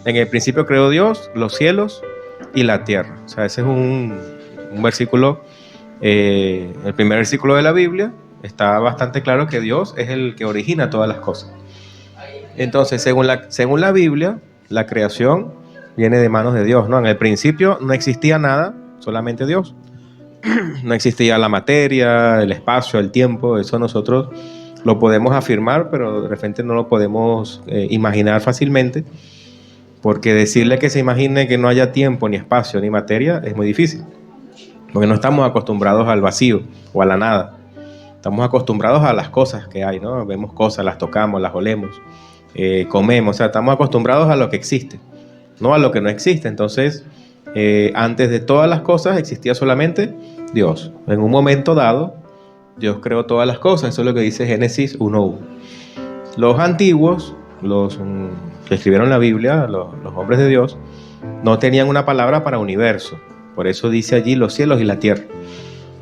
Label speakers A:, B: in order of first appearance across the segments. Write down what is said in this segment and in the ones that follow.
A: En el principio creó Dios los cielos y la tierra. O sea, ese es un versículo, el primer versículo de la Biblia. Está bastante claro que Dios es el que origina todas las cosas. Entonces, según la Biblia, la creación viene de manos de Dios, ¿no? En el principio no existía nada, solamente Dios. No existía la materia, el espacio, el tiempo. Eso nosotros lo podemos afirmar, pero de repente no lo podemos imaginar fácilmente, porque decirle que se imagine que no haya tiempo, ni espacio, ni materia es muy difícil, porque no estamos acostumbrados al vacío o a la nada. Estamos acostumbrados a las cosas que hay, ¿no? Vemos cosas, las tocamos, las olemos, comemos. O sea, estamos acostumbrados a lo que existe, no a lo que no existe. Entonces, antes de todas las cosas existía solamente Dios. En un momento dado, Dios creó todas las cosas. Eso es lo que dice Génesis 1:1. Los antiguos, los que escribieron la Biblia, los hombres de Dios, no tenían una palabra para universo. Por eso dice allí los cielos y la tierra.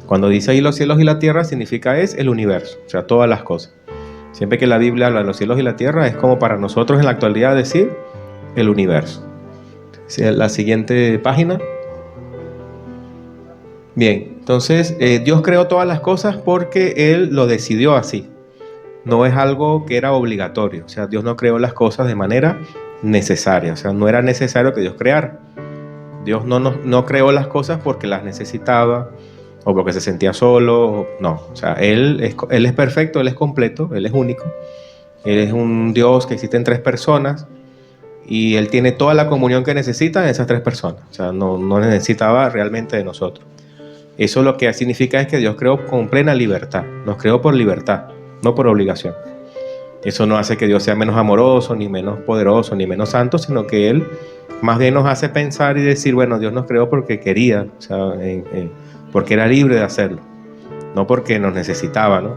A: Cuando dice ahí los cielos y la tierra, significa es el universo, o sea, todas las cosas. Siempre que la Biblia habla de los cielos y la tierra, es como para nosotros en la actualidad decir el universo. La siguiente página. Bien, entonces Dios creó todas las cosas porque Él lo decidió así. No es algo que era obligatorio. O sea, Dios no creó las cosas de manera necesaria. O sea, no era necesario que Dios creara. Dios no creó las cosas porque las necesitaba o porque se sentía solo. No, o sea, Él es perfecto, Él es completo, Él es único. Él es un Dios que existe en 3 personas y Él tiene toda la comunión que necesita en esas 3 personas. O sea, no necesitaba realmente de nosotros. Eso lo que significa es que Dios creó con plena libertad. Nos creó por libertad, no por obligación. Eso no hace que Dios sea menos amoroso, ni menos poderoso, ni menos santo, sino que Él más bien nos hace pensar y decir, bueno, Dios nos creó porque quería, o sea, porque era libre de hacerlo, no porque nos necesitaba, ¿no?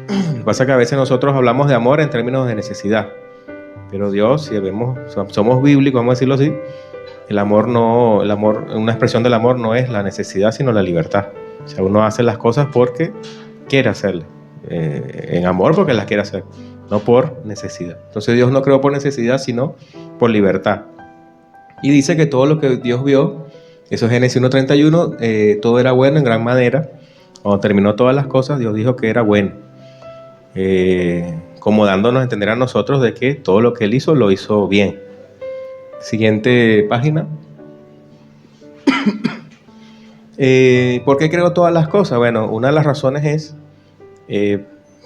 A: Lo que pasa es que a veces nosotros hablamos de amor en términos de necesidad, pero Dios, si vemos, somos bíblicos, vamos a decirlo así, el amor, una expresión del amor no es la necesidad, sino la libertad. O sea, uno hace las cosas porque quiere hacerlas, en amor porque las quiere hacer, no por necesidad. Entonces Dios no creó por necesidad, sino por libertad. Y dice que todo lo que Dios vio, eso es Génesis 1:31, todo era bueno en gran manera. Cuando terminó todas las cosas, Dios dijo que era bueno, como dándonos a entender a nosotros de que todo lo que Él hizo, lo hizo bien. Siguiente página. ¿Por qué creó todas las cosas? Bueno, una de las razones es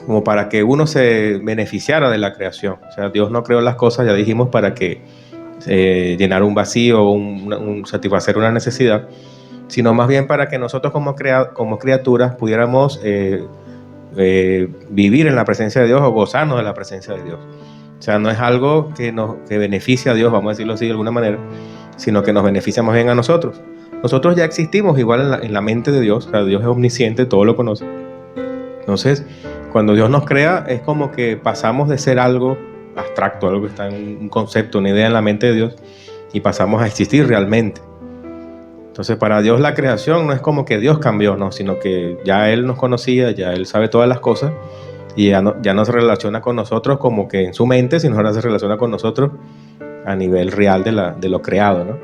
A: como para que uno se beneficiara de la creación. O sea, Dios no creó las cosas, ya dijimos, para que llenar un vacío o satisfacer una necesidad, sino más bien para que nosotros como criaturas pudiéramos vivir en la presencia de Dios o gozarnos de la presencia de Dios. O sea, no es algo que beneficie a Dios, vamos a decirlo así de alguna manera, sino que nos beneficia más bien a nosotros. Nosotros ya existimos igual en la mente de Dios. O sea, Dios es omnisciente, todo lo conoce. Entonces, cuando Dios nos crea, es como que pasamos de ser algo abstracto, algo que está en un concepto, una idea en la mente de Dios, y pasamos a existir realmente. Entonces, para Dios la creación no es como que Dios cambió, no, sino que ya Él nos conocía, ya Él sabe todas las cosas, y ya no se relaciona con nosotros como que en su mente, sino ahora se relaciona con nosotros a nivel real de lo creado, ¿no?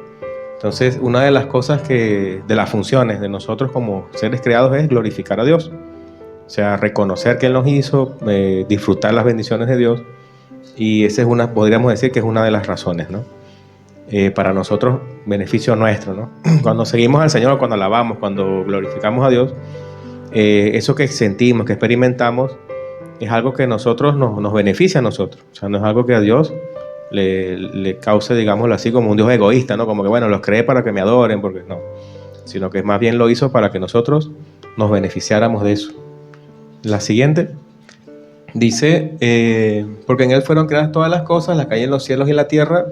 A: Entonces, una de las cosas de las funciones de nosotros como seres creados es glorificar a Dios. O sea, reconocer que Él nos hizo, disfrutar las bendiciones de Dios. Y esa es podríamos decir que es una de las razones, ¿no? Para nosotros, beneficio nuestro, ¿no? Cuando seguimos al Señor, cuando alabamos, cuando glorificamos a Dios, eso que sentimos, que experimentamos, es algo que nosotros nos beneficia a nosotros. O sea, no es algo que a Dios le cause, digámoslo así, como un Dios egoísta, ¿no? Como que, bueno, los creé para que me adoren, porque no. Sino que más bien lo hizo para que nosotros nos beneficiáramos de eso. La siguiente dice, porque en Él fueron creadas todas las cosas, las que hay en los cielos y en la tierra,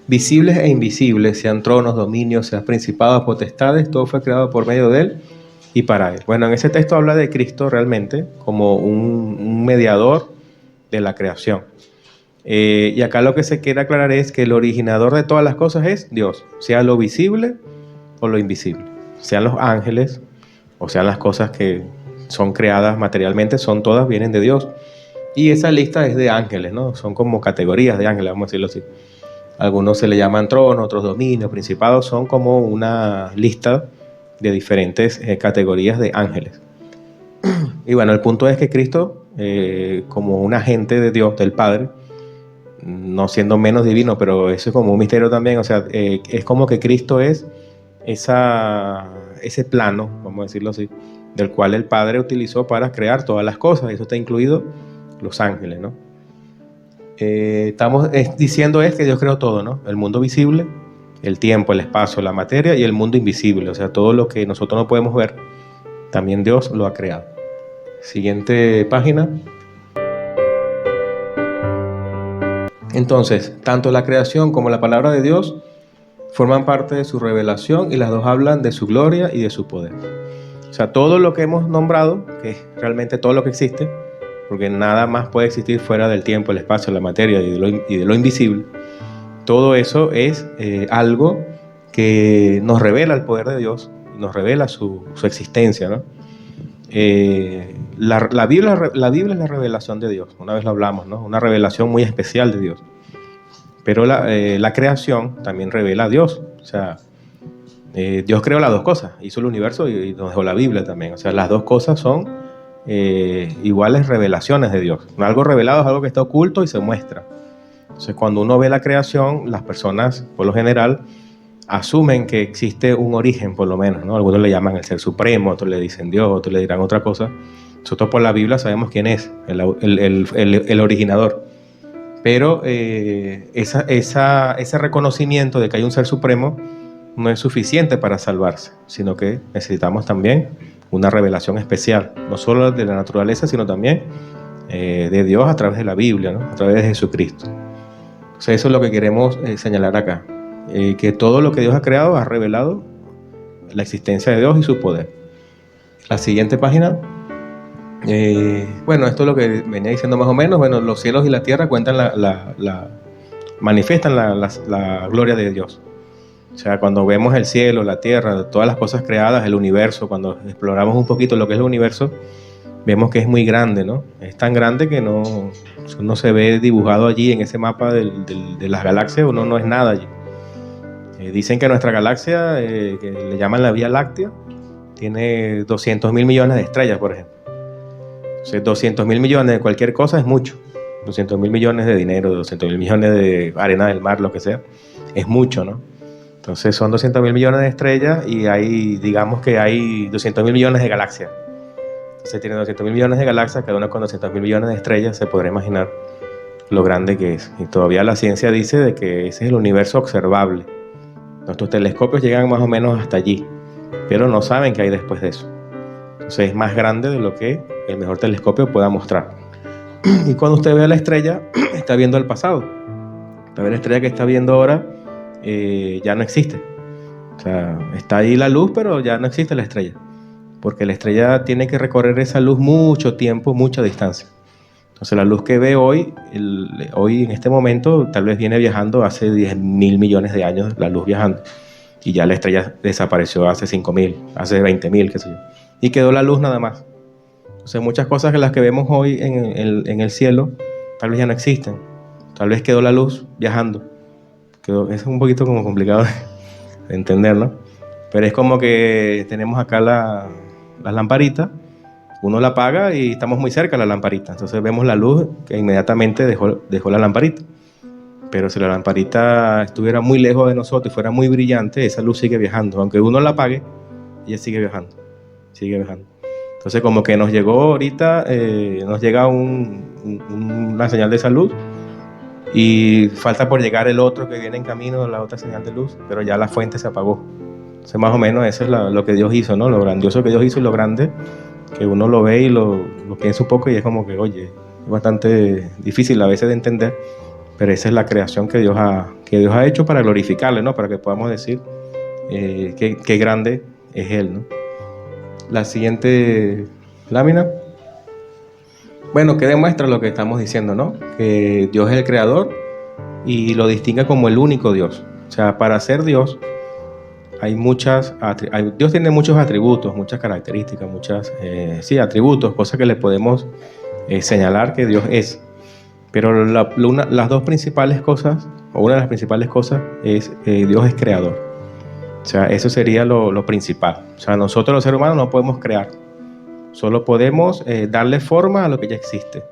A: visibles e invisibles, sean tronos, dominios, sean principados, potestades, todo fue creado por medio de Él y para Él. Bueno, en ese texto habla de Cristo realmente como un mediador de la creación. Y acá lo que se quiere aclarar es que el originador de todas las cosas es Dios, sea lo visible o lo invisible, sean los ángeles o sean las cosas que son creadas materialmente, todas vienen de Dios. Y esa lista es de ángeles, ¿no? Son como categorías de ángeles, vamos a decirlo así. Algunos se le llaman tronos, otros dominios, principados. Son como una lista de diferentes categorías de ángeles. Y bueno, el punto es que Cristo, como un agente de Dios, del Padre, no siendo menos divino, pero eso es como un misterio también. O sea, es como que Cristo es ese plano, vamos a decirlo así, del cual el Padre utilizó para crear todas las cosas. Eso está incluido los ángeles, ¿no? Estamos diciendo es que Dios creó todo, ¿no? El mundo visible, el tiempo, el espacio, la materia y el mundo invisible. O sea, todo lo que nosotros no podemos ver, también Dios lo ha creado. Siguiente página. Entonces, tanto la creación como la palabra de Dios forman parte de su revelación y las dos hablan de su gloria y de su poder. O sea, todo lo que hemos nombrado, que es realmente todo lo que existe, porque nada más puede existir fuera del tiempo, el espacio, la materia y de lo invisible, todo eso es algo que nos revela el poder de Dios, nos revela su existencia, ¿no? La Biblia es la revelación de Dios, una vez lo hablamos, ¿no? Una revelación muy especial de Dios. Pero la creación también revela a Dios. O sea, Dios creó las dos cosas, hizo el universo y nos dejó la Biblia también. O sea, las dos cosas son iguales revelaciones de Dios. Algo revelado es algo que está oculto y se muestra. Entonces, cuando uno ve la creación, las personas, por lo general, asumen que existe un origen, por lo menos, ¿no? Algunos le llaman el ser supremo, otros le dicen Dios, otros le dirán otra cosa. Nosotros por la Biblia sabemos quién es, el originador. Pero ese reconocimiento de que hay un ser supremo no es suficiente para salvarse, sino que necesitamos también una revelación especial, no solo de la naturaleza, sino también de Dios a través de la Biblia, ¿no? A través de Jesucristo. O sea, eso es lo que queremos señalar acá. Que todo lo que Dios ha creado ha revelado la existencia de Dios y su poder. La siguiente página. Bueno, esto es lo que venía diciendo más o menos. Bueno, los cielos y la tierra cuentan manifiestan la gloria de Dios. O sea, cuando vemos el cielo, la tierra, todas las cosas creadas, el universo, cuando exploramos un poquito lo que es el universo, vemos que es muy grande, ¿no? Es tan grande que no se ve dibujado allí en ese mapa de las galaxias, uno no es nada allí. Dicen que nuestra galaxia, que le llaman la Vía Láctea, tiene 200.000 millones de estrellas, por ejemplo. Entonces, 200.000 millones de cualquier cosa es mucho. 200.000 millones de dinero, 200.000 millones de arena del mar, lo que sea, es mucho, ¿no? Entonces son 200.000 millones de estrellas y digamos que hay 200.000 millones de galaxias. Entonces tiene 200.000 millones de galaxias, cada una con 200.000 millones de estrellas, se podrá imaginar lo grande que es. Y todavía la ciencia dice de que ese es el universo observable. Nuestros telescopios llegan más o menos hasta allí, pero no saben qué hay después de eso. Entonces es más grande de lo que el mejor telescopio pueda mostrar. Y cuando usted ve a la estrella, está viendo el pasado. La estrella que está viendo ahora ya no existe. O sea, está ahí la luz, pero ya no existe la estrella. Porque la estrella tiene que recorrer esa luz mucho tiempo, mucha distancia. Entonces la luz que ve hoy en este momento, tal vez viene viajando hace 10.000 millones de años, la luz viajando. Y ya la estrella desapareció hace 5.000, hace 20.000, qué sé yo. Y quedó la luz nada más. Entonces muchas cosas que las que vemos hoy en el cielo, tal vez ya no existen. Tal vez quedó la luz viajando. Es un poquito como complicado de entender, ¿no? Pero es como que tenemos acá las lamparitas, uno la apaga y estamos muy cerca de la lamparita. Entonces vemos la luz que inmediatamente dejó la lamparita. Pero si la lamparita estuviera muy lejos de nosotros y fuera muy brillante, esa luz sigue viajando. Aunque uno la apague, ella sigue viajando. Sigue viajando. Entonces como que nos llegó ahorita, nos llega una señal de esa luz y falta por llegar el otro que viene en camino, la otra señal de luz, pero ya la fuente se apagó. Entonces más o menos eso es lo que Dios hizo, ¿no? Lo grandioso que Dios hizo y lo grande que uno lo ve y lo piensa un poco y es como que, oye, es bastante difícil a veces de entender, pero esa es la creación que Dios ha hecho para glorificarle, ¿no? Para que podamos decir qué grande es Él, ¿no? La siguiente lámina. Bueno, que demuestra lo que estamos diciendo, ¿no? Que Dios es el creador y lo distingue como el único Dios. O sea, para ser Dios Dios tiene muchos atributos, muchas características, atributos, cosas que le podemos señalar que Dios es. Pero las dos principales cosas, o una de las principales cosas, es Dios es creador. O sea, eso sería lo principal. O sea, nosotros los seres humanos no podemos crear. Solo podemos darle forma a lo que ya existe.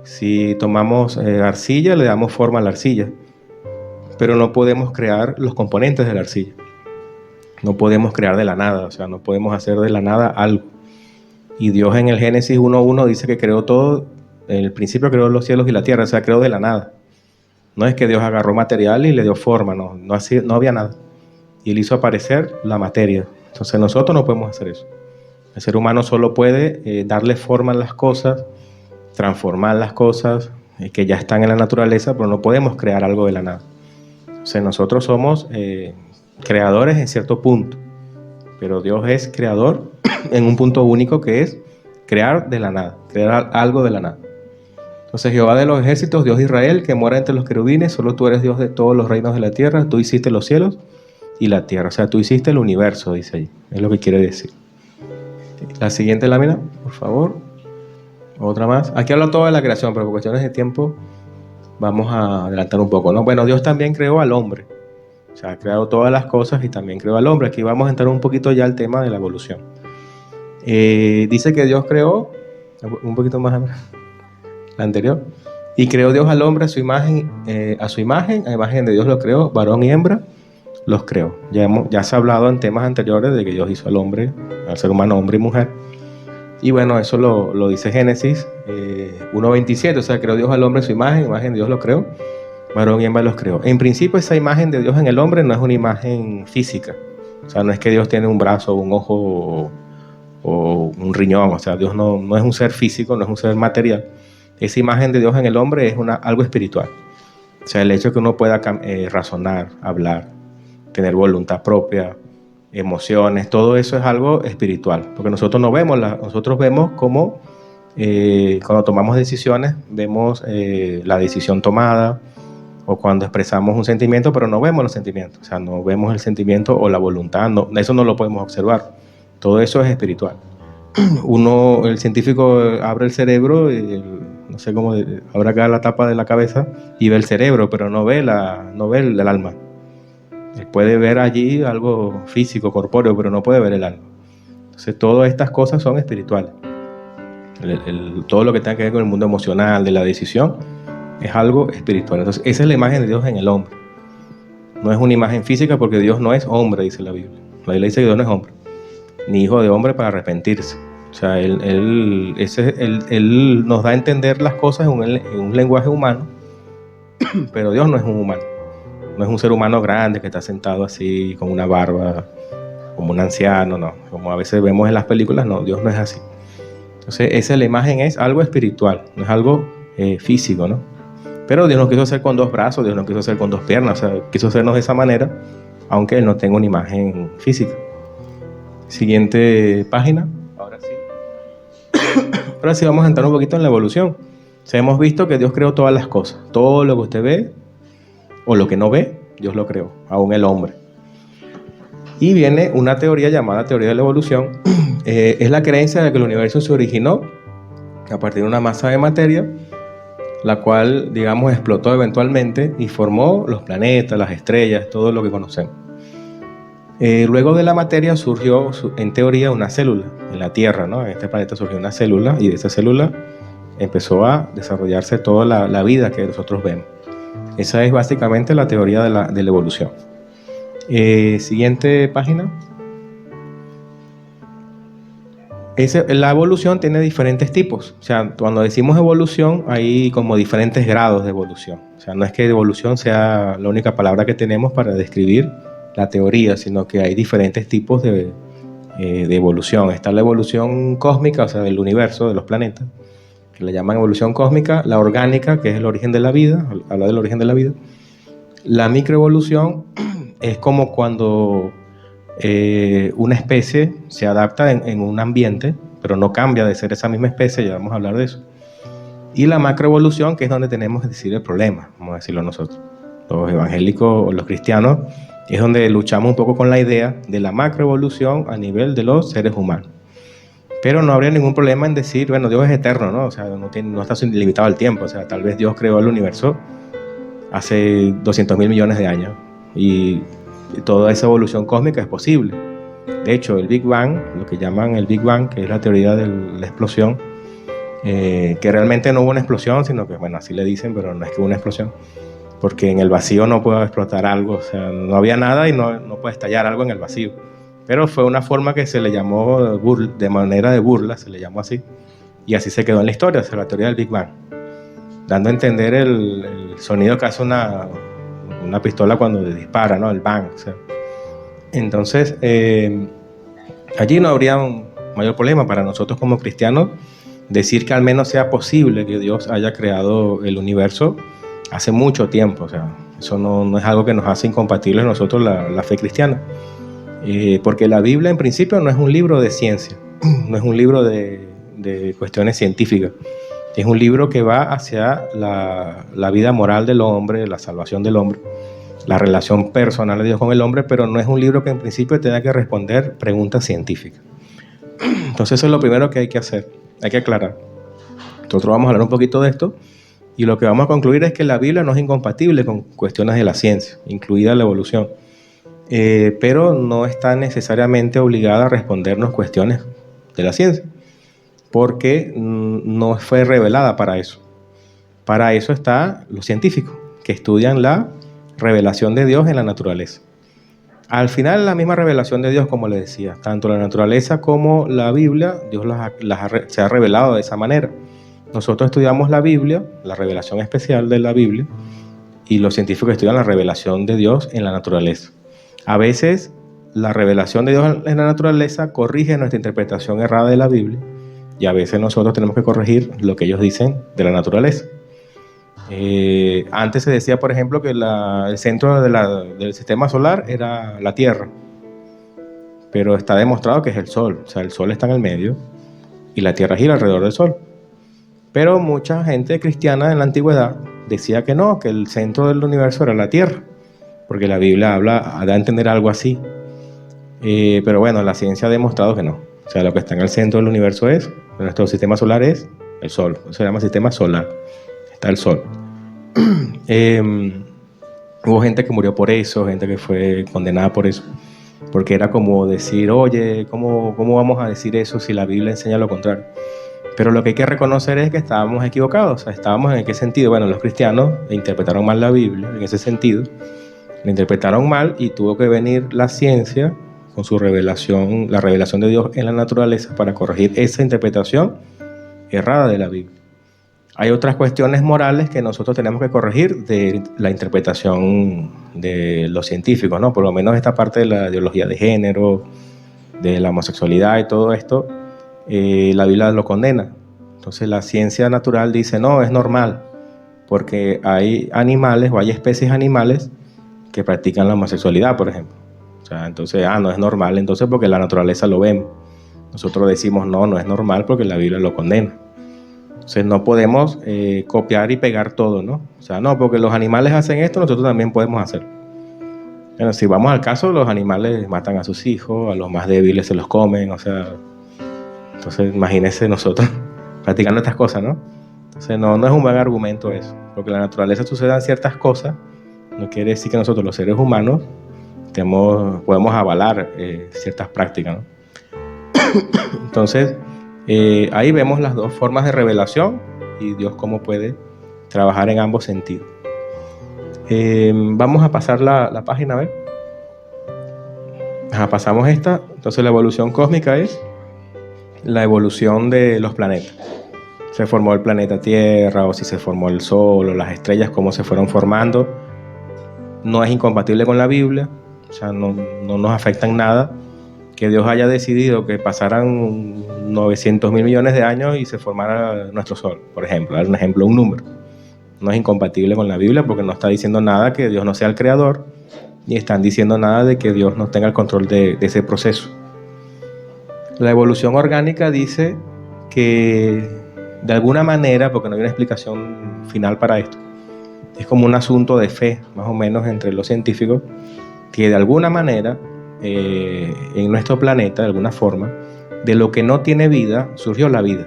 A: Si tomamos arcilla, le damos forma a la arcilla. Pero no podemos crear los componentes de la arcilla. No podemos crear de la nada. O sea, no podemos hacer de la nada algo. Y Dios en el Génesis 1:1 dice que creó todo. En el principio creó los cielos y la tierra. O sea, creó de la nada. No es que Dios agarró material y le dio forma. No había nada. Y Él hizo aparecer la materia. Entonces nosotros no podemos hacer eso. El ser humano solo puede darle forma a las cosas, transformar las cosas que ya están en la naturaleza, pero no podemos crear algo de la nada. Entonces nosotros somos creadores en cierto punto, pero Dios es creador en un punto único, que es crear de la nada, crear algo de la nada. Entonces Jehová de los ejércitos, Dios de Israel, que mora entre los querubines, solo tú eres Dios de todos los reinos de la tierra, tú hiciste los cielos y la tierra. O sea, tú hiciste el universo, dice allí. Es lo que quiere decir. La siguiente lámina, por favor. Otra más. Aquí habla toda de la creación, pero por cuestiones de tiempo vamos a adelantar un poco, ¿no? Bueno, Dios también creó al hombre. O sea, ha creado todas las cosas y también creó al hombre. Aquí vamos a entrar un poquito ya al tema de la evolución. Dice que Dios creó, un poquito más la anterior, y creó Dios al hombre a su imagen, a imagen de Dios lo creó, varón y hembra los creó. Ya se ha hablado en temas anteriores de que Dios hizo al hombre, al ser humano, hombre y mujer. Y bueno, eso lo dice Génesis 1:27, o sea, creó Dios al hombre a su imagen de Dios lo creó, varón y hembra los creó. En principio, esa imagen de Dios en el hombre no es una imagen física. O sea, no es que Dios tiene un brazo, un ojo o un riñón. O sea, Dios no es un ser físico, no es un ser material. Esa imagen de Dios en el hombre es algo espiritual. O sea, el hecho de que uno pueda razonar, hablar, tener voluntad propia, emociones, todo eso es algo espiritual. Porque nosotros no vemos, nosotros vemos cómo cuando tomamos decisiones, vemos la decisión tomada, o cuando expresamos un sentimiento, pero no vemos los sentimientos. O sea, no vemos el sentimiento o la voluntad, eso no lo podemos observar. Todo eso es espiritual. El científico abre el cerebro, no sé cómo, abre acá la tapa de la cabeza y ve el cerebro, pero no ve el alma. Él puede ver allí algo físico, corpóreo, pero no puede ver el alma. Entonces, todas estas cosas son espirituales. Todo lo que tenga que ver con el mundo emocional, de la decisión, es algo espiritual. Entonces, esa es la imagen de Dios en el hombre. No es una imagen física, porque Dios no es hombre, dice la Biblia. La Biblia dice que Dios no es hombre, ni hijo de hombre para arrepentirse. O sea, él nos da a entender las cosas en un lenguaje humano, pero Dios no es un humano. No es un ser humano grande que está sentado así, con una barba, como un anciano, no. Como a veces vemos en las películas, no, Dios no es así. Entonces, la imagen es algo espiritual, no es algo físico, ¿no? Pero Dios nos quiso hacer con dos brazos, Dios nos quiso hacer con dos piernas, o sea, quiso hacernos de esa manera, aunque Él no tenga una imagen física. Siguiente página. Ahora sí vamos a entrar un poquito en la evolución. O sea, hemos visto que Dios creó todas las cosas. Todo lo que usted ve, o lo que no ve, Dios lo creó, aún el hombre. Y viene una teoría llamada teoría de la evolución. Es la creencia de que el universo se originó a partir de una masa de materia, la cual, digamos, explotó eventualmente y formó los planetas, las estrellas, todo lo que conocemos. Luego de la materia surgió, en teoría, una célula en la Tierra, ¿no? En este planeta surgió una célula, y de esa célula empezó a desarrollarse toda la vida que nosotros vemos. Esa es básicamente la teoría de la evolución. Siguiente página. La evolución tiene diferentes tipos. O sea, cuando decimos evolución, hay como diferentes grados de evolución. O sea, no es que evolución sea la única palabra que tenemos para describir la teoría, sino que hay diferentes tipos de evolución. Está la evolución cósmica, o sea, del universo, de los planetas, que le llaman evolución cósmica. La orgánica, que es el origen de la vida, habla del origen de la vida. La microevolución es como cuando una especie se adapta en un ambiente, pero no cambia de ser esa misma especie, ya vamos a hablar de eso. Y la macroevolución, que es donde tenemos que decir el problema, vamos a decirlo nosotros, los evangélicos o los cristianos, es donde luchamos un poco con la idea de la macroevolución a nivel de los seres humanos. Pero no habría ningún problema en decir, bueno, Dios es eterno, ¿no? O sea, no está limitado al tiempo. O sea, tal vez Dios creó el universo hace 200.000 millones de años y toda esa evolución cósmica es posible. De hecho, el Big Bang, lo que llaman el Big Bang, que es la teoría de la explosión, que realmente no hubo una explosión, sino que, bueno, así le dicen, pero no es que hubo una explosión, porque en el vacío no puede explotar algo, o sea, no había nada y no puede estallar algo en el vacío. Pero fue una forma que se le llamó de manera de burla, se le llamó así, y así se quedó en la historia, o sea, la teoría del Big Bang, dando a entender el sonido que hace una pistola cuando dispara, ¿no? El bang, o sea. Entonces, allí no habría un mayor problema para nosotros como cristianos decir que al menos sea posible que Dios haya creado el universo hace mucho tiempo. O sea, eso no es algo que nos hace incompatibles nosotros la fe cristiana. Porque la Biblia en principio no es un libro de ciencia, no es un libro de cuestiones científicas. Es un libro que va hacia la vida moral del hombre, la salvación del hombre, la relación personal de Dios con el hombre, pero no es un libro que en principio tenga que responder preguntas científicas. Entonces eso es lo primero que hay que hacer, hay que aclarar. Nosotros vamos a hablar un poquito de esto y lo que vamos a concluir es que la Biblia no es incompatible con cuestiones de la ciencia, incluida la evolución, pero no está necesariamente obligada a respondernos cuestiones de la ciencia, porque no fue revelada para eso. Para eso están los científicos, que estudian la revelación de Dios en la naturaleza. Al final, la misma revelación de Dios, como les decía, tanto la naturaleza como la Biblia, Dios se ha revelado de esa manera. Nosotros estudiamos la Biblia, la revelación especial de la Biblia, y los científicos estudian la revelación de Dios en la naturaleza. A veces, la revelación de Dios en la naturaleza corrige nuestra interpretación errada de la Biblia, y a veces nosotros tenemos que corregir lo que ellos dicen de la naturaleza. Antes se decía, por ejemplo, que el centro del sistema solar era la Tierra, pero está demostrado que es el Sol. O sea, el Sol está en el medio y la Tierra gira alrededor del Sol. Pero mucha gente cristiana en la antigüedad decía que no, que el centro del universo era la Tierra, porque la Biblia da a entender algo así. Pero bueno, la ciencia ha demostrado que no. O sea, lo que está en el centro del universo nuestro sistema solar es el Sol. Eso se llama sistema solar. Está el Sol. Hubo gente que murió por eso, gente que fue condenada por eso, porque era como decir, oye, ¿cómo vamos a decir eso si la Biblia enseña lo contrario? Pero lo que hay que reconocer es que estábamos equivocados. O sea, estábamos en qué sentido. Bueno, los cristianos interpretaron mal la Biblia en ese sentido, la interpretaron mal y tuvo que venir la ciencia con su revelación, la revelación de Dios en la naturaleza, para corregir esa interpretación errada de la Biblia. Hay otras cuestiones morales que nosotros tenemos que corregir de la interpretación de los científicos, ¿no? Por lo menos esta parte de la ideología de género, de la homosexualidad y todo esto, la Biblia lo condena. Entonces la ciencia natural dice, no, es normal, porque hay animales o hay especies animales que practican la homosexualidad, por ejemplo. O sea, entonces, no es normal, entonces porque la naturaleza lo vemos. Nosotros decimos, no es normal porque la Biblia lo condena. Entonces no podemos copiar y pegar todo, ¿no? O sea, no, porque los animales hacen esto, nosotros también podemos hacerlo. Bueno, si vamos al caso, los animales matan a sus hijos, a los más débiles se los comen, o sea... Entonces imagínense nosotros practicando estas cosas, ¿no? Entonces no es un buen argumento eso, porque en la naturaleza sucedan ciertas cosas, no quiere decir que nosotros los seres humanos podemos avalar ciertas prácticas, ¿no? Entonces... ahí vemos las dos formas de revelación y Dios cómo puede trabajar en ambos sentidos. Vamos a pasar la página, a ver. Pasamos esta. Entonces la evolución cósmica es la evolución de los planetas. Se formó el planeta Tierra, o si se formó el Sol, o las estrellas, cómo se fueron formando. No es incompatible con la Biblia, o sea, no nos afecta en nada que Dios haya decidido que pasaran 900.000 millones de años y se formara nuestro Sol, por ejemplo, dar un ejemplo, un número. No es incompatible con la Biblia porque no está diciendo nada que Dios no sea el creador, ni están diciendo nada de que Dios no tenga el control de ese proceso. La evolución orgánica dice que de alguna manera, porque no hay una explicación final para esto, es como un asunto de fe, más o menos, entre los científicos, que de alguna manera en nuestro planeta, de alguna forma, de lo que no tiene vida surgió la vida.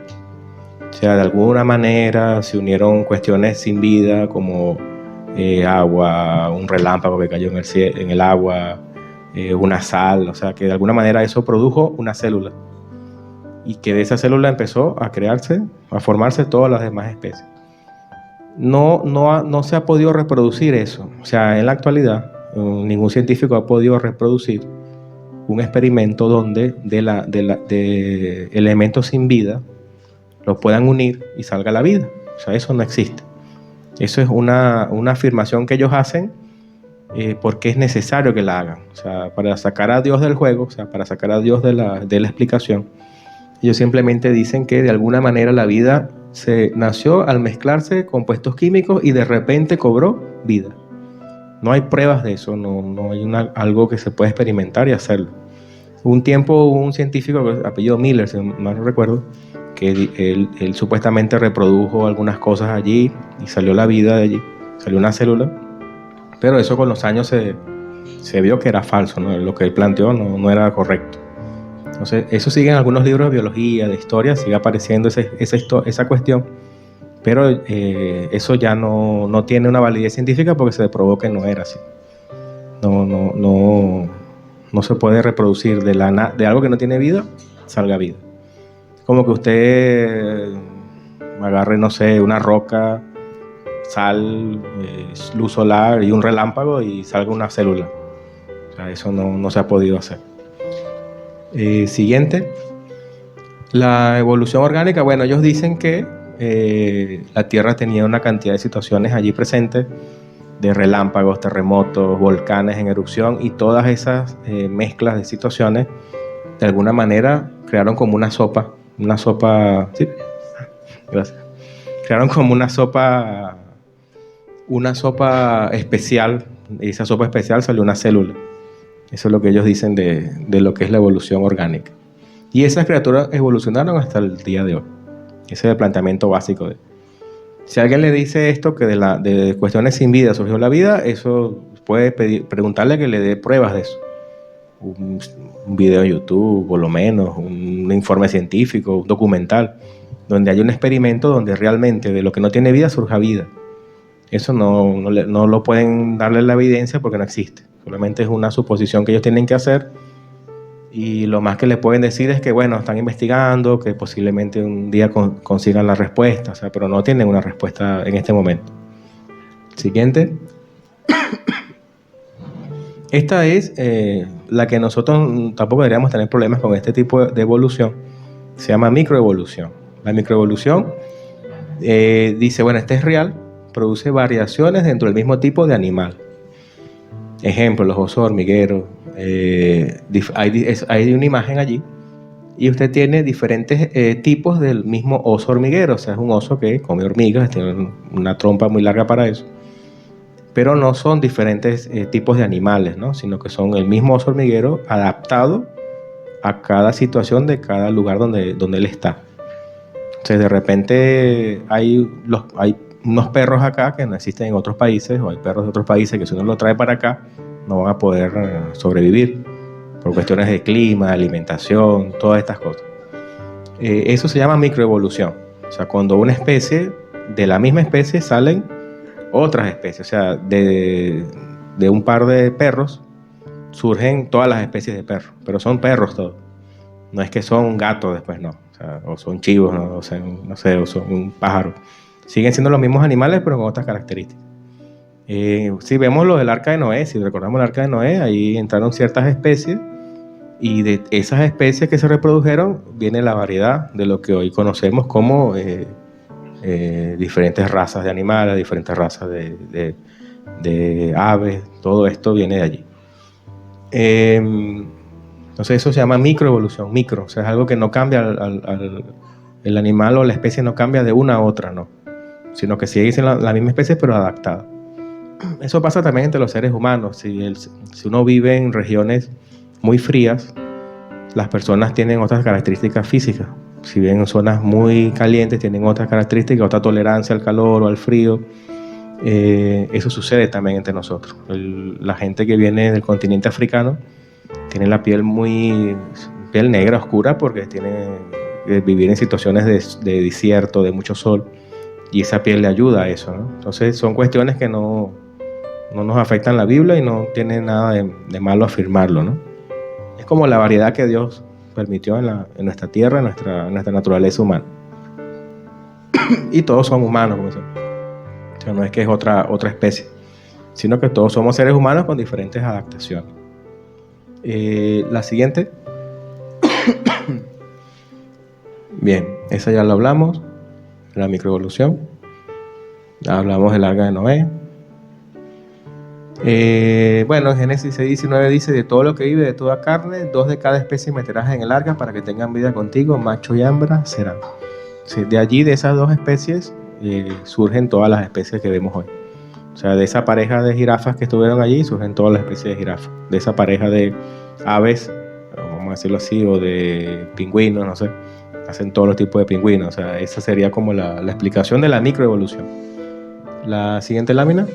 A: O sea, de alguna manera se unieron cuestiones sin vida como agua, un relámpago que cayó en el agua, una sal, o sea, que de alguna manera eso produjo una célula y que de esa célula empezó a crearse, a formarse todas las demás especies. No se ha podido reproducir eso, o sea, en la actualidad ningún científico ha podido reproducir un experimento donde de elementos sin vida los puedan unir y salga la vida. O sea, eso no existe. Eso es una afirmación que ellos hacen porque es necesario que la hagan. O sea, para sacar a Dios del juego, o sea, para sacar a Dios de la explicación, ellos simplemente dicen que de alguna manera la vida se nació al mezclarse compuestos químicos y de repente cobró vida. No hay pruebas de eso, no hay algo que se pueda experimentar y hacerlo. Un tiempo un científico, apellido Miller, si mal no recuerdo, que él supuestamente reprodujo algunas cosas allí y salió la vida de allí, salió una célula, pero eso con los años se vio que era falso, ¿no? Lo que él planteó no era correcto. Entonces, eso sigue en algunos libros de biología, de historia, sigue apareciendo esa cuestión, pero eso ya no tiene una validez científica porque se probó que no era así. No se puede reproducir de algo que no tiene vida, salga vida. Como que usted agarre, no sé, una roca, sal, luz solar y un relámpago y salga una célula. O sea, eso no se ha podido hacer. Siguiente. La evolución orgánica. Bueno, ellos dicen que la Tierra tenía una cantidad de situaciones allí presentes, de relámpagos, terremotos, volcanes en erupción, y todas esas mezclas de situaciones de alguna manera crearon como una sopa, ¿sí? Gracias. Crearon como una sopa especial, y esa sopa especial salió una célula. Eso es lo que ellos dicen de lo que es la evolución orgánica. Y esas criaturas evolucionaron hasta el día de hoy. Ese es el planteamiento básico de... Si alguien le dice esto, que de cuestiones sin vida surgió la vida, eso puede preguntarle que le dé pruebas de eso. Un video en YouTube, por lo menos, un informe científico, un documental, donde hay un experimento donde realmente de lo que no tiene vida surja vida. Eso no lo pueden darle la evidencia porque no existe. Solamente es una suposición que ellos tienen que hacer. Y lo más que le pueden decir es que, bueno, están investigando, que posiblemente un día consigan la respuesta, o sea, pero no tienen una respuesta en este momento. Siguiente. Esta es la que nosotros tampoco deberíamos tener problemas con este tipo de evolución. Se llama microevolución. La microevolución dice, bueno, este es real, produce variaciones dentro del mismo tipo de animal. Ejemplo, los osos hormigueros. Hay una imagen allí y usted tiene diferentes tipos del mismo oso hormiguero. O sea, es un oso que come hormigas, tiene una trompa muy larga para eso, pero no son diferentes tipos de animales, ¿no? Sino que son el mismo oso hormiguero adaptado a cada situación de cada lugar donde él está. Entonces, de repente hay unos perros acá que no existen en otros países, o hay perros de otros países que si uno los trae para acá no van a poder sobrevivir por cuestiones de clima, de alimentación, todas estas cosas. Eso se llama microevolución. O sea, cuando una especie, de la misma especie salen otras especies. O sea, de un par de perros surgen todas las especies de perros, pero son perros todos. No es que son gatos después, no. O sea, o son chivos, ¿no? O sea, no sé, o son un pájaro. Siguen siendo los mismos animales, pero con otras características. Si vemos lo del Arca de Noé, si recordamos el Arca de Noé, ahí entraron ciertas especies y de esas especies que se reprodujeron viene la variedad de lo que hoy conocemos como diferentes razas de animales, diferentes razas de aves. Todo esto viene de allí. Entonces eso se llama microevolución, o sea, es algo que no cambia el animal o la especie no cambia de una a otra, no, sino que sigue siendo la misma especie pero adaptada. Eso pasa también entre los seres humanos. Si uno vive en regiones muy frías, las personas tienen otras características físicas. Si viven en zonas muy calientes, tienen otras características, otra tolerancia al calor o al frío. Eso sucede también entre nosotros. La gente que viene del continente africano tiene la piel muy piel negra oscura porque tiene que vivir en situaciones de desierto, de mucho sol, y esa piel le ayuda a eso, ¿no? Entonces son cuestiones que no nos afectan la Biblia y no tiene nada de malo afirmarlo, ¿no? Es como la variedad que Dios permitió en nuestra tierra, en nuestra naturaleza humana. Y todos son humanos, como dicen. O sea, no es que es otra especie, sino que todos somos seres humanos con diferentes adaptaciones. La siguiente. Bien, esa ya la hablamos, la microevolución. Ya hablamos del arca de Noé. Bueno, en Génesis 6:19 dice: de todo lo que vive, de toda carne, 2 de cada especie meterás en el arca para que tengan vida contigo, macho y hembra serán. Sí, de allí, de esas 2 especies, surgen todas las especies que vemos hoy. O sea, de esa pareja de jirafas que estuvieron allí, surgen todas las especies de jirafas. De esa pareja de aves, vamos a decirlo así, o de pingüinos, no sé, hacen todos los tipos de pingüinos. O sea, esa sería como la explicación de la microevolución. La siguiente lámina.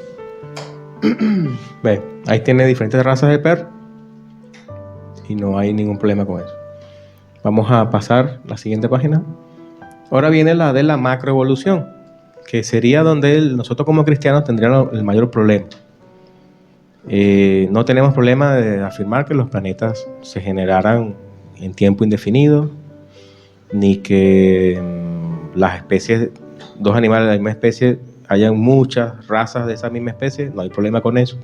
A: Ve, ahí tiene diferentes razas de perro y no hay ningún problema con eso. Vamos a pasar a la siguiente página. Ahora viene la de la macroevolución, que sería donde nosotros como cristianos tendríamos el mayor problema. No tenemos problema de afirmar que los planetas se generaran en tiempo indefinido, ni que las especies, 2 animales de la misma especie, hayan muchas razas de esa misma especie, no hay problema con eso.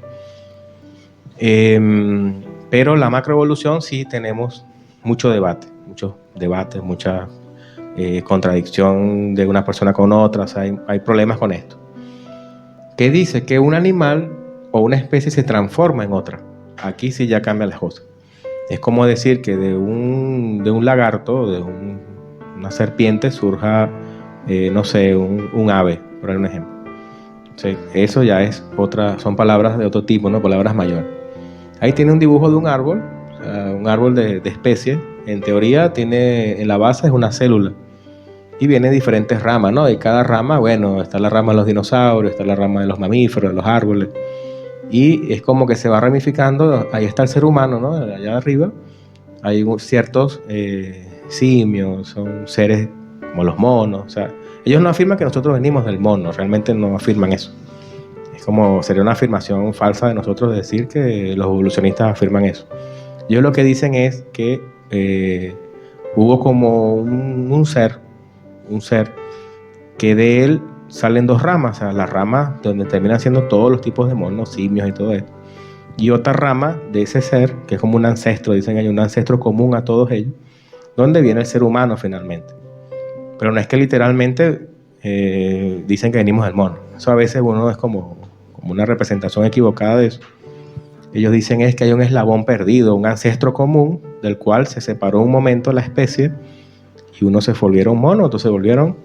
A: Pero la macroevolución sí tenemos muchos debates, mucha contradicción de una persona con otra, o sea, hay problemas con esto. Que dice que un animal o una especie se transforma en otra. Aquí sí ya cambian las cosas. Es como decir que de un lagarto, de una serpiente, surja, no sé, un ave, por un ejemplo. Sí, eso ya es son palabras de otro tipo, ¿no? Palabras mayores. Ahí tiene un dibujo de un árbol, o sea, un árbol de especie. En teoría tiene, en la base es una célula y viene diferentes ramas, ¿no? Y cada rama, bueno, está la rama de los dinosaurios, está la rama de los mamíferos, de los árboles, y es como que se va ramificando. Ahí está el ser humano, ¿no? Allá arriba hay ciertos simios, son seres como los monos, o sea, ellos no afirman que nosotros venimos del mono, realmente no afirman eso. Es como, sería una afirmación falsa de nosotros decir que los evolucionistas afirman eso. Ellos lo que dicen es que hubo como un ser que de él salen 2 ramas, o sea, la rama donde terminan siendo todos los tipos de monos, simios y todo esto, y otra rama de ese ser, que es como un ancestro, dicen hay un ancestro común a todos ellos, donde viene el ser humano finalmente. Pero no es que literalmente dicen que venimos del mono. Eso a veces uno es como una representación equivocada de eso. Ellos dicen es que hay un eslabón perdido, un ancestro común del cual se separó un momento la especie y unos se volvieron monos, otros se volvieron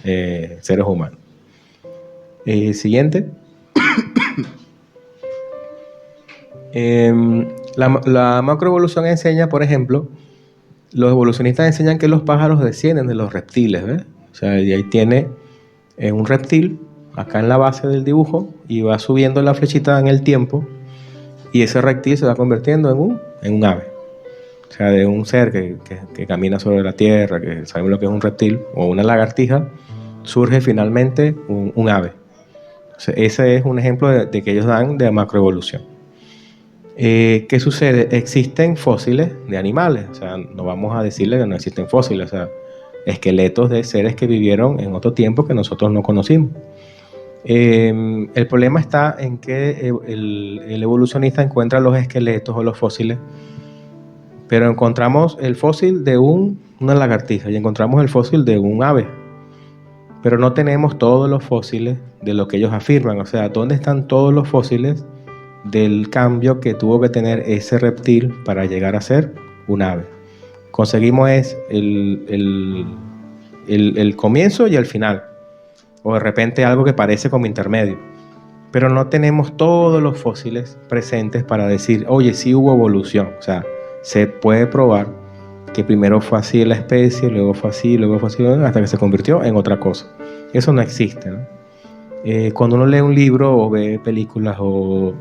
A: seres humanos. Siguiente. La macroevolución enseña, por ejemplo, los evolucionistas enseñan que los pájaros descienden de los reptiles, ¿ves? O sea, y ahí tiene un reptil acá en la base del dibujo y va subiendo la flechita en el tiempo y ese reptil se va convirtiendo en un ave. O sea, de un ser que camina sobre la tierra, que sabemos lo que es un reptil o una lagartija, surge finalmente un ave. O sea, ese es un ejemplo de que ellos dan de macroevolución. ¿Qué sucede? Existen fósiles de animales, o sea, no vamos a decirle que no existen fósiles, o sea, esqueletos de seres que vivieron en otro tiempo que nosotros no conocimos. El problema está en que el evolucionista encuentra los esqueletos o los fósiles, pero encontramos el fósil de una lagartija y encontramos el fósil de un ave, pero no tenemos todos los fósiles de lo que ellos afirman. O sea, ¿dónde están todos los fósiles del cambio que tuvo que tener ese reptil para llegar a ser un ave? Conseguimos el comienzo y el final, o de repente algo que parece como intermedio, pero no tenemos todos los fósiles presentes para decir, oye, sí hubo evolución. O sea, se puede probar que primero fue así la especie, luego fue así, hasta que se convirtió en otra cosa. Eso no existe, ¿no? Cuando uno lee un libro o ve películas o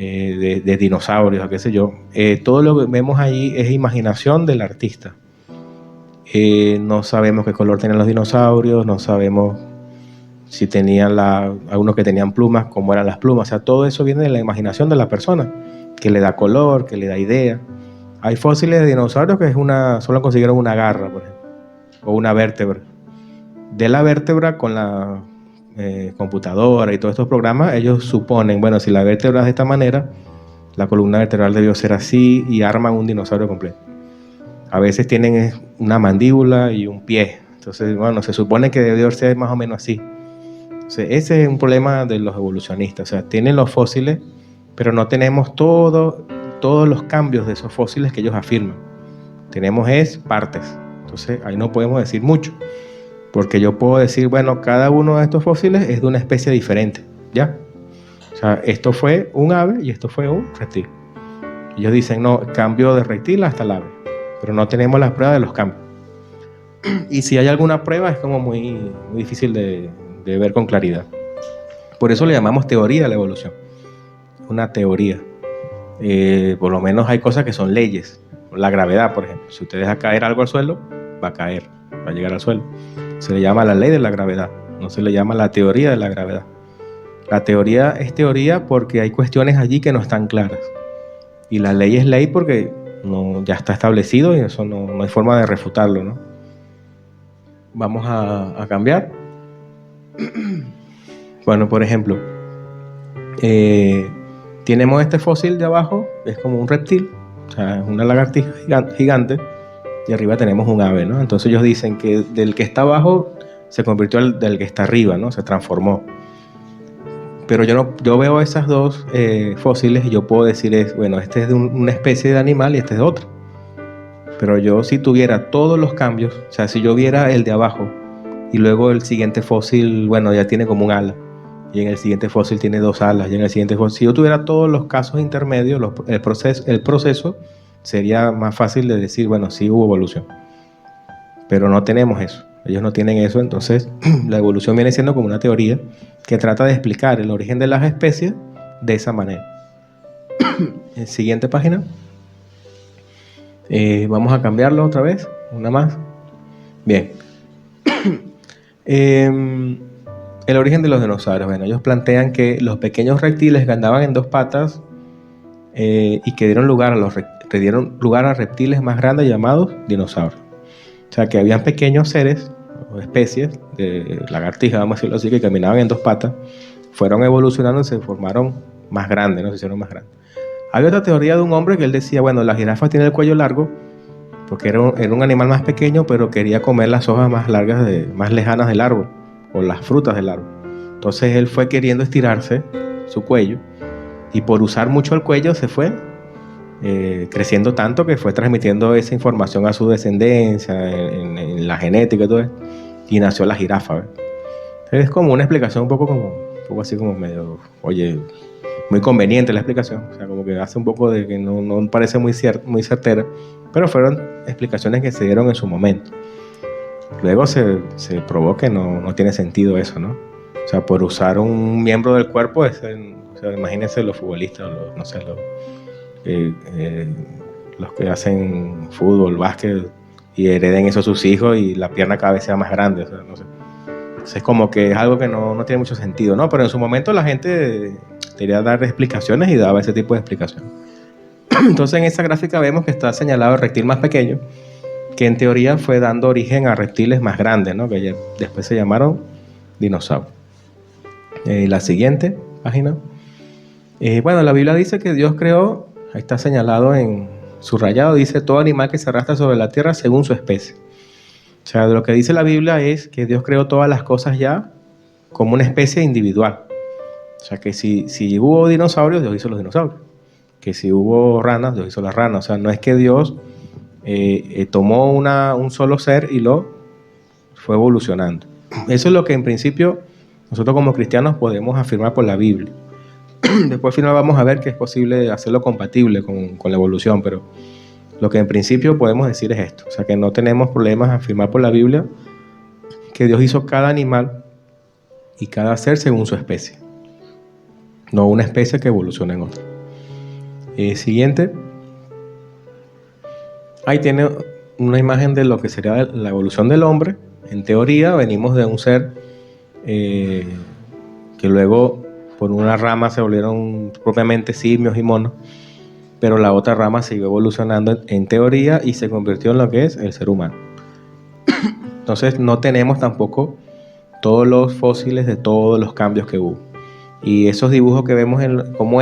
A: de dinosaurios, qué sé yo. Todo lo que vemos ahí es imaginación del artista. No sabemos qué color tenían los dinosaurios, no sabemos si tenían algunos que tenían plumas, cómo eran las plumas. O sea, todo eso viene de la imaginación de la persona, que le da color, que le da idea. Hay fósiles de dinosaurios que solo consiguieron una garra, por ejemplo, o una vértebra. De la vértebra, con la computadora y todos estos programas, ellos suponen, bueno, si la vértebra es de esta manera, la columna vertebral debió ser así, y arman un dinosaurio completo. A veces tienen una mandíbula y un pie. Entonces, bueno, se supone que debió ser más o menos así. Entonces, ese es un problema de los evolucionistas. O sea, tienen los fósiles, pero no tenemos todos los cambios de esos fósiles que ellos afirman. Tenemos partes. Entonces, ahí no podemos decir mucho. Porque yo puedo decir, bueno, cada uno de estos fósiles es de una especie diferente, ¿ya? O sea, esto fue un ave y esto fue un reptil. Ellos dicen, no, cambio de reptil hasta el ave. Pero no tenemos las pruebas de los cambios. Y si hay alguna prueba, es como muy difícil de ver con claridad. Por eso le llamamos teoría de la evolución. Una teoría. Por lo menos hay cosas que son leyes. La gravedad, por ejemplo. Si usted deja caer algo al suelo, va a caer, va a llegar al suelo. Se le llama la ley de la gravedad, no se le llama la teoría de la gravedad. La teoría es teoría porque hay cuestiones allí que no están claras. Y la ley es ley porque ya está establecido y eso no hay forma de refutarlo, ¿no? Vamos a cambiar. Bueno, por ejemplo, tenemos este fósil de abajo, es como un reptil, o sea, es una lagartija gigante. Y arriba tenemos un ave, ¿no? Entonces ellos dicen que del que está abajo se convirtió del que está arriba, ¿no? Se transformó. Pero yo veo esas dos fósiles y yo puedo decir, bueno, este es de una especie de animal y este es de otra. Pero yo, si tuviera todos los cambios, o sea, si yo viera el de abajo y luego el siguiente fósil, bueno, ya tiene como un ala, y en el siguiente fósil tiene dos alas, y en el siguiente fósil, si yo tuviera todos los casos intermedios, el proceso sería más fácil de decir, bueno, sí hubo evolución. Pero no tenemos eso. Ellos no tienen eso, entonces la evolución viene siendo como una teoría que trata de explicar el origen de las especies de esa manera. Siguiente página. Vamos a cambiarlo otra vez, una más. Bien. El origen de los dinosaurios. Bueno, ellos plantean que los pequeños reptiles que andaban en dos patas y que dieron lugar a reptiles más grandes llamados dinosaurios. O sea, que habían pequeños seres o especies de lagartijas, vamos a decirlo así, que caminaban en dos patas, fueron evolucionando y se formaron más grandes, ¿no? Se hicieron más grandes. Hay otra teoría de un hombre que él decía, bueno, la jirafa tiene el cuello largo porque era un animal más pequeño, pero quería comer las hojas más largas, más lejanas del árbol, o las frutas del árbol. Entonces él fue queriendo estirarse su cuello, y por usar mucho el cuello se fue creciendo tanto que fue transmitiendo esa información a su descendencia, en la genética y todo eso, y nació la jirafa, ¿ves? Es como una explicación un poco así como medio, oye, muy conveniente la explicación, o sea, como que hace un poco de que no parece muy certera, pero fueron explicaciones que se dieron en su momento. Luego se probó que no tiene sentido eso, ¿no? O sea, por usar un miembro del cuerpo, o sea, imagínense los futbolistas, los que hacen fútbol, básquet, y hereden eso a sus hijos y la pierna cada vez sea más grande, o sea, no sé. Entonces es como que es algo que no tiene mucho sentido, ¿no? Pero en su momento la gente quería dar explicaciones y daba ese tipo de explicaciones. Entonces en esa gráfica vemos que está señalado el reptil más pequeño, que en teoría fue dando origen a reptiles más grandes, ¿no? Que después se llamaron dinosaurios. La siguiente página. Bueno, la Biblia dice que Dios creó, ahí está señalado en subrayado, dice todo animal que se arrastra sobre la tierra según su especie. O sea, lo que dice la Biblia es que Dios creó todas las cosas ya como una especie individual. O sea, que si hubo dinosaurios, Dios hizo los dinosaurios. Que si hubo ranas, Dios hizo las ranas. O sea, no es que Dios tomó un solo ser y lo fue evolucionando. Eso es lo que en principio nosotros como cristianos podemos afirmar por la Biblia. Después al final vamos a ver que es posible hacerlo compatible con la evolución, pero lo que en principio podemos decir es esto. O sea, que no tenemos problemas a afirmar por la Biblia que Dios hizo cada animal y cada ser según su especie, no una especie que evoluciona en otra. Siguiente. Ahí tiene una imagen de lo que sería la evolución del hombre. En teoría venimos de un ser que luego por una rama se volvieron propiamente simios y monos, pero la otra rama siguió evolucionando en teoría y se convirtió en lo que es el ser humano. Entonces no tenemos tampoco todos los fósiles de todos los cambios que hubo. Y esos dibujos que vemos como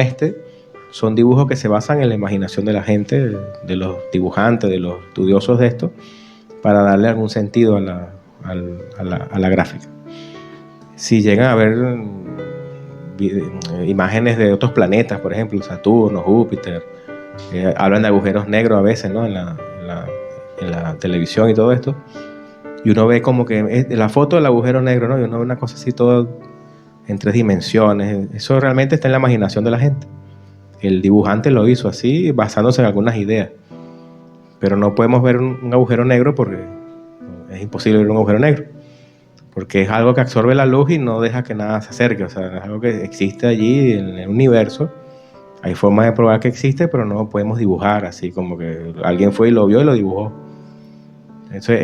A: son dibujos que se basan en la imaginación de la gente, de los dibujantes, de los estudiosos de esto, para darle algún sentido a la gráfica. Si llegan a ver imágenes de otros planetas, por ejemplo, Saturno, Júpiter, hablan de agujeros negros a veces, ¿no? en la televisión y todo esto, y uno ve como que la foto del agujero negro, ¿no? Y uno ve una cosa así todo en 3 dimensiones. Eso realmente está en la imaginación de la gente. El dibujante lo hizo así basándose en algunas ideas, pero no podemos ver un agujero negro porque es imposible ver un agujero negro, porque es algo que absorbe la luz y no deja que nada se acerque. O sea, es algo que existe allí en el universo. Hay formas de probar que existe, pero no lo podemos dibujar así como que alguien fue y lo vio y lo dibujó.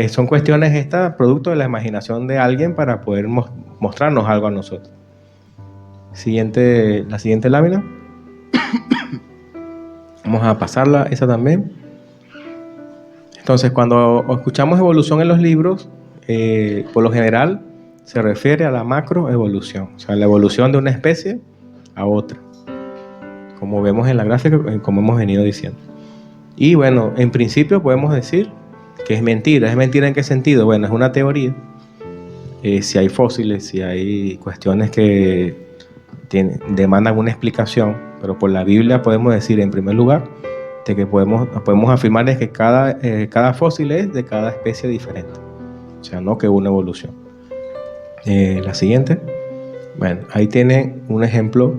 A: Son cuestiones producto de la imaginación de alguien para poder mostrarnos algo a nosotros. La siguiente lámina. Vamos a pasarla, esa también. Entonces, cuando escuchamos evolución en los libros, por lo general se refiere a la macroevolución, o sea, la evolución de una especie a otra, como vemos en la gráfica, como hemos venido diciendo. Y bueno, en principio podemos decir que es mentira. ¿Es mentira en qué sentido? Bueno, es una teoría. Si hay fósiles, si hay cuestiones que demandan una explicación, pero por la Biblia podemos decir en primer lugar de que podemos afirmar es que cada fósil es de cada especie diferente, o sea, no que una evolución. La siguiente. Bueno, ahí tiene un ejemplo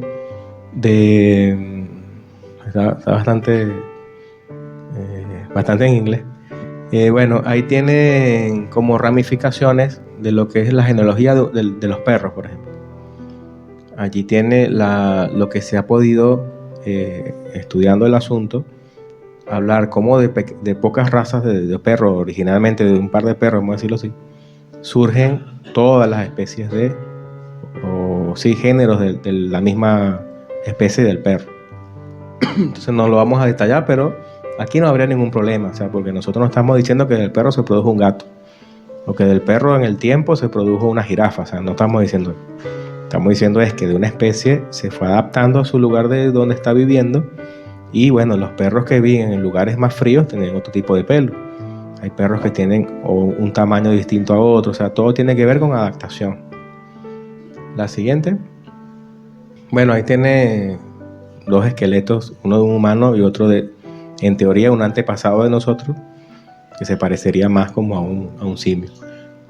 A: está bastante en inglés. Bueno, ahí tiene como ramificaciones de lo que es la genealogía de los perros, por ejemplo. Allí tiene lo que se ha podido, estudiando el asunto, hablar como de pocas razas de perros, originalmente de un par de perros, vamos a decirlo así, surgen todas las especies géneros de la misma especie del perro. Entonces no lo vamos a detallar, pero aquí no habría ningún problema, o sea, porque nosotros no estamos diciendo que del perro se produjo un gato, o que del perro en el tiempo se produjo una jirafa, o sea, no estamos diciendo eso. Estamos diciendo es que de una especie se fue adaptando a su lugar de donde está viviendo, y bueno, los perros que viven en lugares más fríos tienen otro tipo de pelo. Hay perros que tienen un tamaño distinto a otro, o sea, todo tiene que ver con adaptación. La siguiente. Bueno, ahí tiene 2 esqueletos, uno de un humano y otro en teoría, un antepasado de nosotros, que se parecería más como a un simio.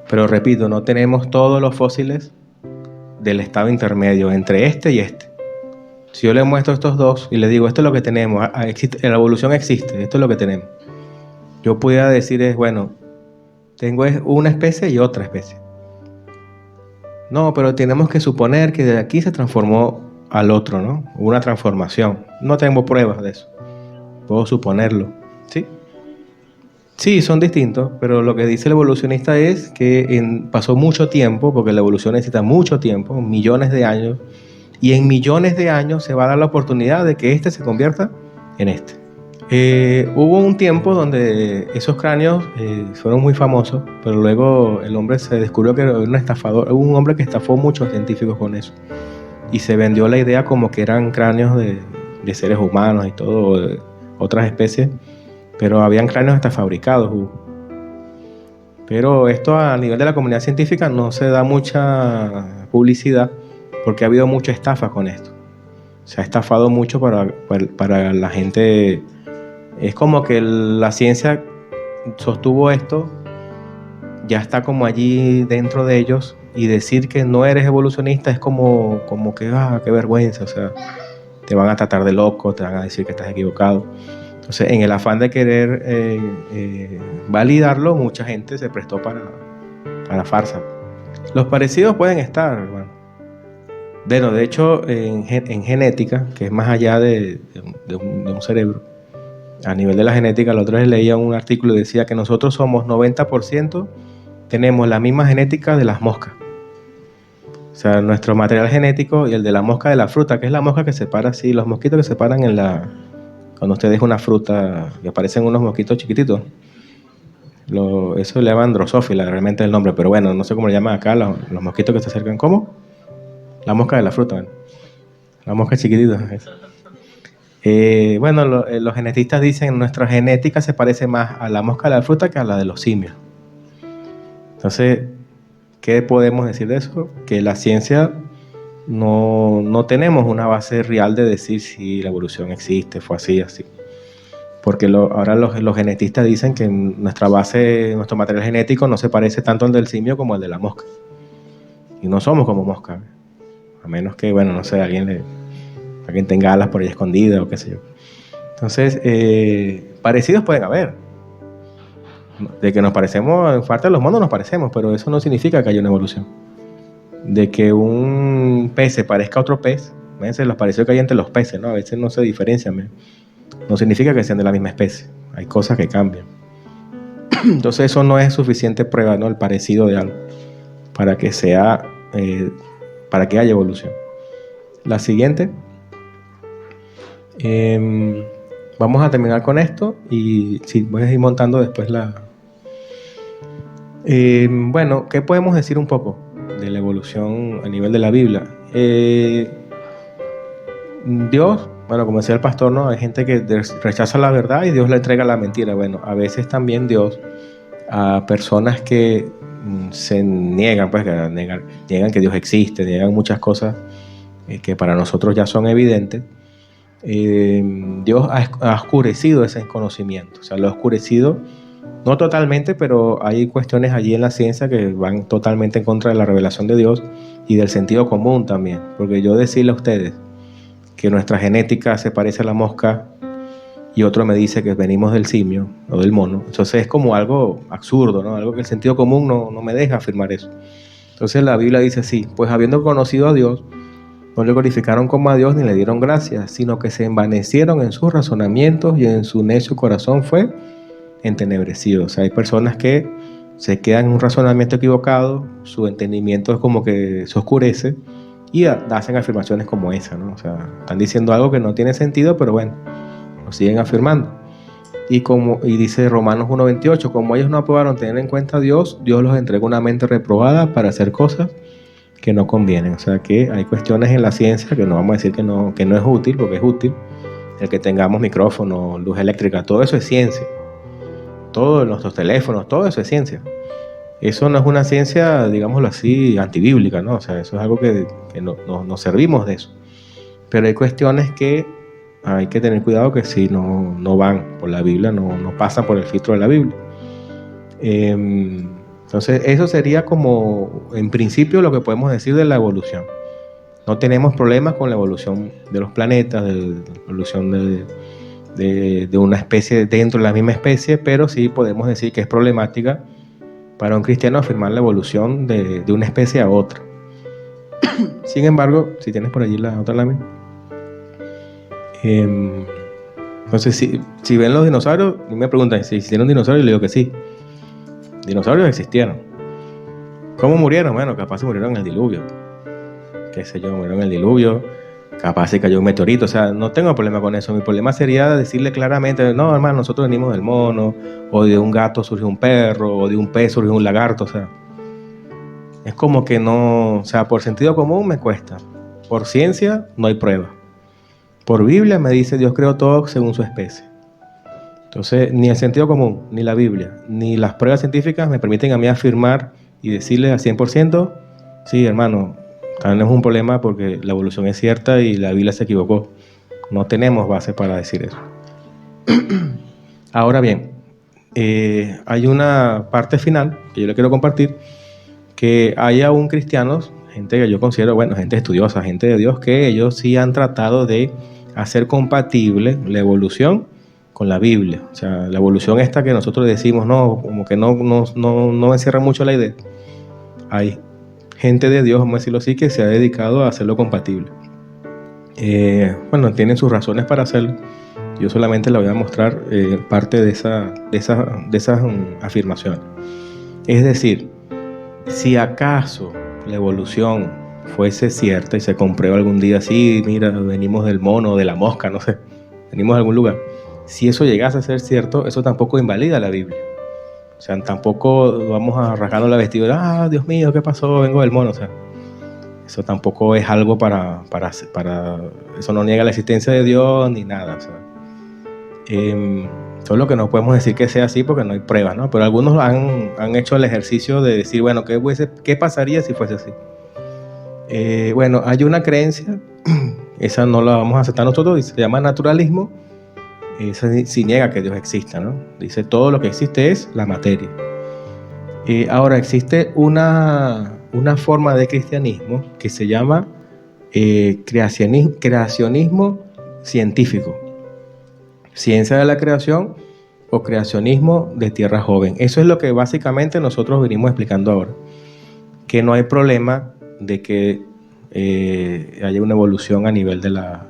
A: Pero repito, no tenemos todos los fósiles del estado intermedio entre este y este. Si yo le muestro estos 2 y le digo, esto es lo que tenemos, la evolución existe, esto es lo que tenemos, yo pudiera decir bueno, tengo una especie y otra especie. No, pero tenemos que suponer que de aquí se transformó al otro, ¿no? Una transformación. No tengo pruebas de eso. Puedo suponerlo, ¿sí? Sí, son distintos, pero lo que dice el evolucionista es que pasó mucho tiempo, porque la evolución necesita mucho tiempo, millones de años, y en millones de años se va a dar la oportunidad de que este se convierta en este. Hubo un tiempo donde esos cráneos fueron muy famosos, pero luego el hombre se descubrió que era un estafador, hubo un hombre que estafó a muchos científicos con eso, y se vendió la idea como que eran cráneos de seres humanos y todo, de otras especies, pero habían cráneos hasta fabricados. Pero esto a nivel de la comunidad científica no se da mucha publicidad porque ha habido mucha estafa con esto. Se ha estafado mucho para la gente. Es como que la ciencia sostuvo esto, ya está como allí dentro de ellos, y decir que no eres evolucionista es como que, qué vergüenza, o sea, te van a tratar de loco, te van a decir que estás equivocado. Entonces, en el afán de querer validarlo, mucha gente se prestó para farsa. Los parecidos pueden estar, hermano. Bueno, de hecho, en genética, que es más allá de un cerebro, a nivel de la genética, la otra vez leía un artículo y decía que nosotros somos 90%, tenemos la misma genética de las moscas. O sea, nuestro material genético y el de la mosca de la fruta, que es la mosca que se para así, los mosquitos que se paran cuando usted deja una fruta y aparecen unos mosquitos chiquititos. Eso le llaman drosófila, realmente es el nombre, pero bueno, no sé cómo le llaman acá, los mosquitos que se acercan. ¿Cómo? La mosca de la fruta, ¿no? La mosca chiquitita. Bueno, los genetistas dicen que nuestra genética se parece más a la mosca de la fruta que a la de los simios. Entonces, ¿qué podemos decir de eso? Que la ciencia no tenemos una base real de decir si la evolución existe, fue así. Porque ahora los genetistas dicen que nuestro material genético no se parece tanto al del simio como al de la mosca. Y no somos como mosca. A menos que, bueno, no sé, alguien tenga alas por ahí escondidas o qué sé yo. Entonces, parecidos pueden haber. De que nos parecemos, en parte de los monos nos parecemos, pero eso no significa que haya una evolución. De que un pez se parezca a otro pez, fíjense los parecidos que hay entre los peces, ¿no? A veces no se diferencian. No significa que sean de la misma especie. Hay cosas que cambian. Entonces eso no es suficiente prueba, ¿no? El parecido de algo para que haya evolución. La siguiente. Vamos a terminar con esto y sí, voy a ir montando después bueno, ¿qué podemos decir un poco de la evolución a nivel de la Biblia? Dios, bueno, como decía el pastor, ¿no? Hay gente que rechaza la verdad y Dios le entrega la mentira. Bueno, a veces también Dios a personas que se niegan, pues, niegan que Dios existe, niegan muchas cosas que para nosotros ya son evidentes. Dios ha oscurecido ese conocimiento, o sea, lo ha oscurecido, no totalmente, pero hay cuestiones allí en la ciencia que van totalmente en contra de la revelación de Dios y del sentido común también, porque yo decirle a ustedes que nuestra genética se parece a la mosca y otro me dice que venimos del simio o del mono, entonces es como algo absurdo, ¿no? Algo que el sentido común no me deja afirmar eso. Entonces la Biblia dice así: pues habiendo conocido a Dios, no le glorificaron como a Dios ni le dieron gracias, sino que se envanecieron en sus razonamientos y en su necio corazón fue entenebrecido. O sea, hay personas que se quedan en un razonamiento equivocado, su entendimiento es como que se oscurece y hacen afirmaciones como esa, ¿no? O sea, están diciendo algo que no tiene sentido, pero bueno, lo siguen afirmando. Y dice Romanos 1:28, como ellos no aprobaron tener en cuenta a Dios, Dios los entregó una mente reprobada para hacer cosas que no convienen. O sea que hay cuestiones en la ciencia que no vamos a decir que no es útil, porque es útil. El que tengamos micrófono, luz eléctrica, todo eso es ciencia. Todos nuestros teléfonos, todo eso es ciencia. Eso no es una ciencia, digámoslo así, antibíblica, ¿no? O sea, eso es algo que nos servimos de eso. Pero hay cuestiones que hay que tener cuidado que si no van por la Biblia, no pasan por el filtro de la Biblia. Entonces, eso sería como, en principio, lo que podemos decir de la evolución. No tenemos problemas con la evolución de los planetas, de la evolución de una especie dentro de la misma especie, pero sí podemos decir que es problemática para un cristiano afirmar la evolución de una especie a otra. Sin embargo, si tienes por allí la otra lámina. Entonces, si ven los dinosaurios, me preguntan si existieron dinosaurios, y le digo que sí. Dinosaurios existieron. ¿Cómo murieron? Bueno, capaz se murieron en el diluvio. Qué sé yo, murieron en el diluvio. Capaz se cayó un meteorito. O sea, no tengo problema con eso. Mi problema sería decirle claramente: no, hermano, nosotros venimos del mono, o de un gato surgió un perro, o de un pez surgió un lagarto. O sea, es como que no. O sea, por sentido común me cuesta. Por ciencia no hay prueba. Por Biblia me dice: Dios creó todo según su especie. Entonces, ni el sentido común, ni la Biblia, ni las pruebas científicas me permiten a mí afirmar y decirle al 100%, sí, hermano, tenemos un problema porque la evolución es cierta y la Biblia se equivocó. No tenemos base para decir eso. Ahora bien, hay una parte final que yo le quiero compartir, que hay aún cristianos, gente que yo considero, bueno, gente estudiosa, gente de Dios, que ellos sí han tratado de hacer compatible la evolución con la Biblia. O sea, la evolución esta que nosotros decimos, no, como que no encierra mucho la idea. Hay gente de Dios, vamos a decirlo así, que se ha dedicado a hacerlo compatible. Bueno, tienen sus razones para hacerlo. Yo solamente le voy a mostrar parte de esas afirmaciones. Es decir, si acaso la evolución fuese cierta y se comprueba algún día así, mira, venimos del mono, de la mosca, no sé, venimos de algún lugar. Si eso llegase a ser cierto, eso tampoco invalida la Biblia. O sea, tampoco vamos a rasgarnos la vestidura, Dios mío, ¿qué pasó? Vengo del mono. O sea, eso tampoco es algo para eso no niega la existencia de Dios ni nada. O sea, solo que no podemos decir que sea así porque no hay pruebas, ¿no? Pero algunos han hecho el ejercicio de decir, bueno, ¿qué pasaría si fuese así? Bueno, hay una creencia, esa no la vamos a aceptar nosotros, se llama naturalismo. Esa sí niega que Dios exista, ¿no? Dice, todo lo que existe es la materia. Ahora, existe una forma de cristianismo que se llama creacionismo científico. Ciencia de la creación o creacionismo de tierra joven. Eso es lo que básicamente nosotros venimos explicando ahora. Que no hay problema de que haya una evolución a nivel de la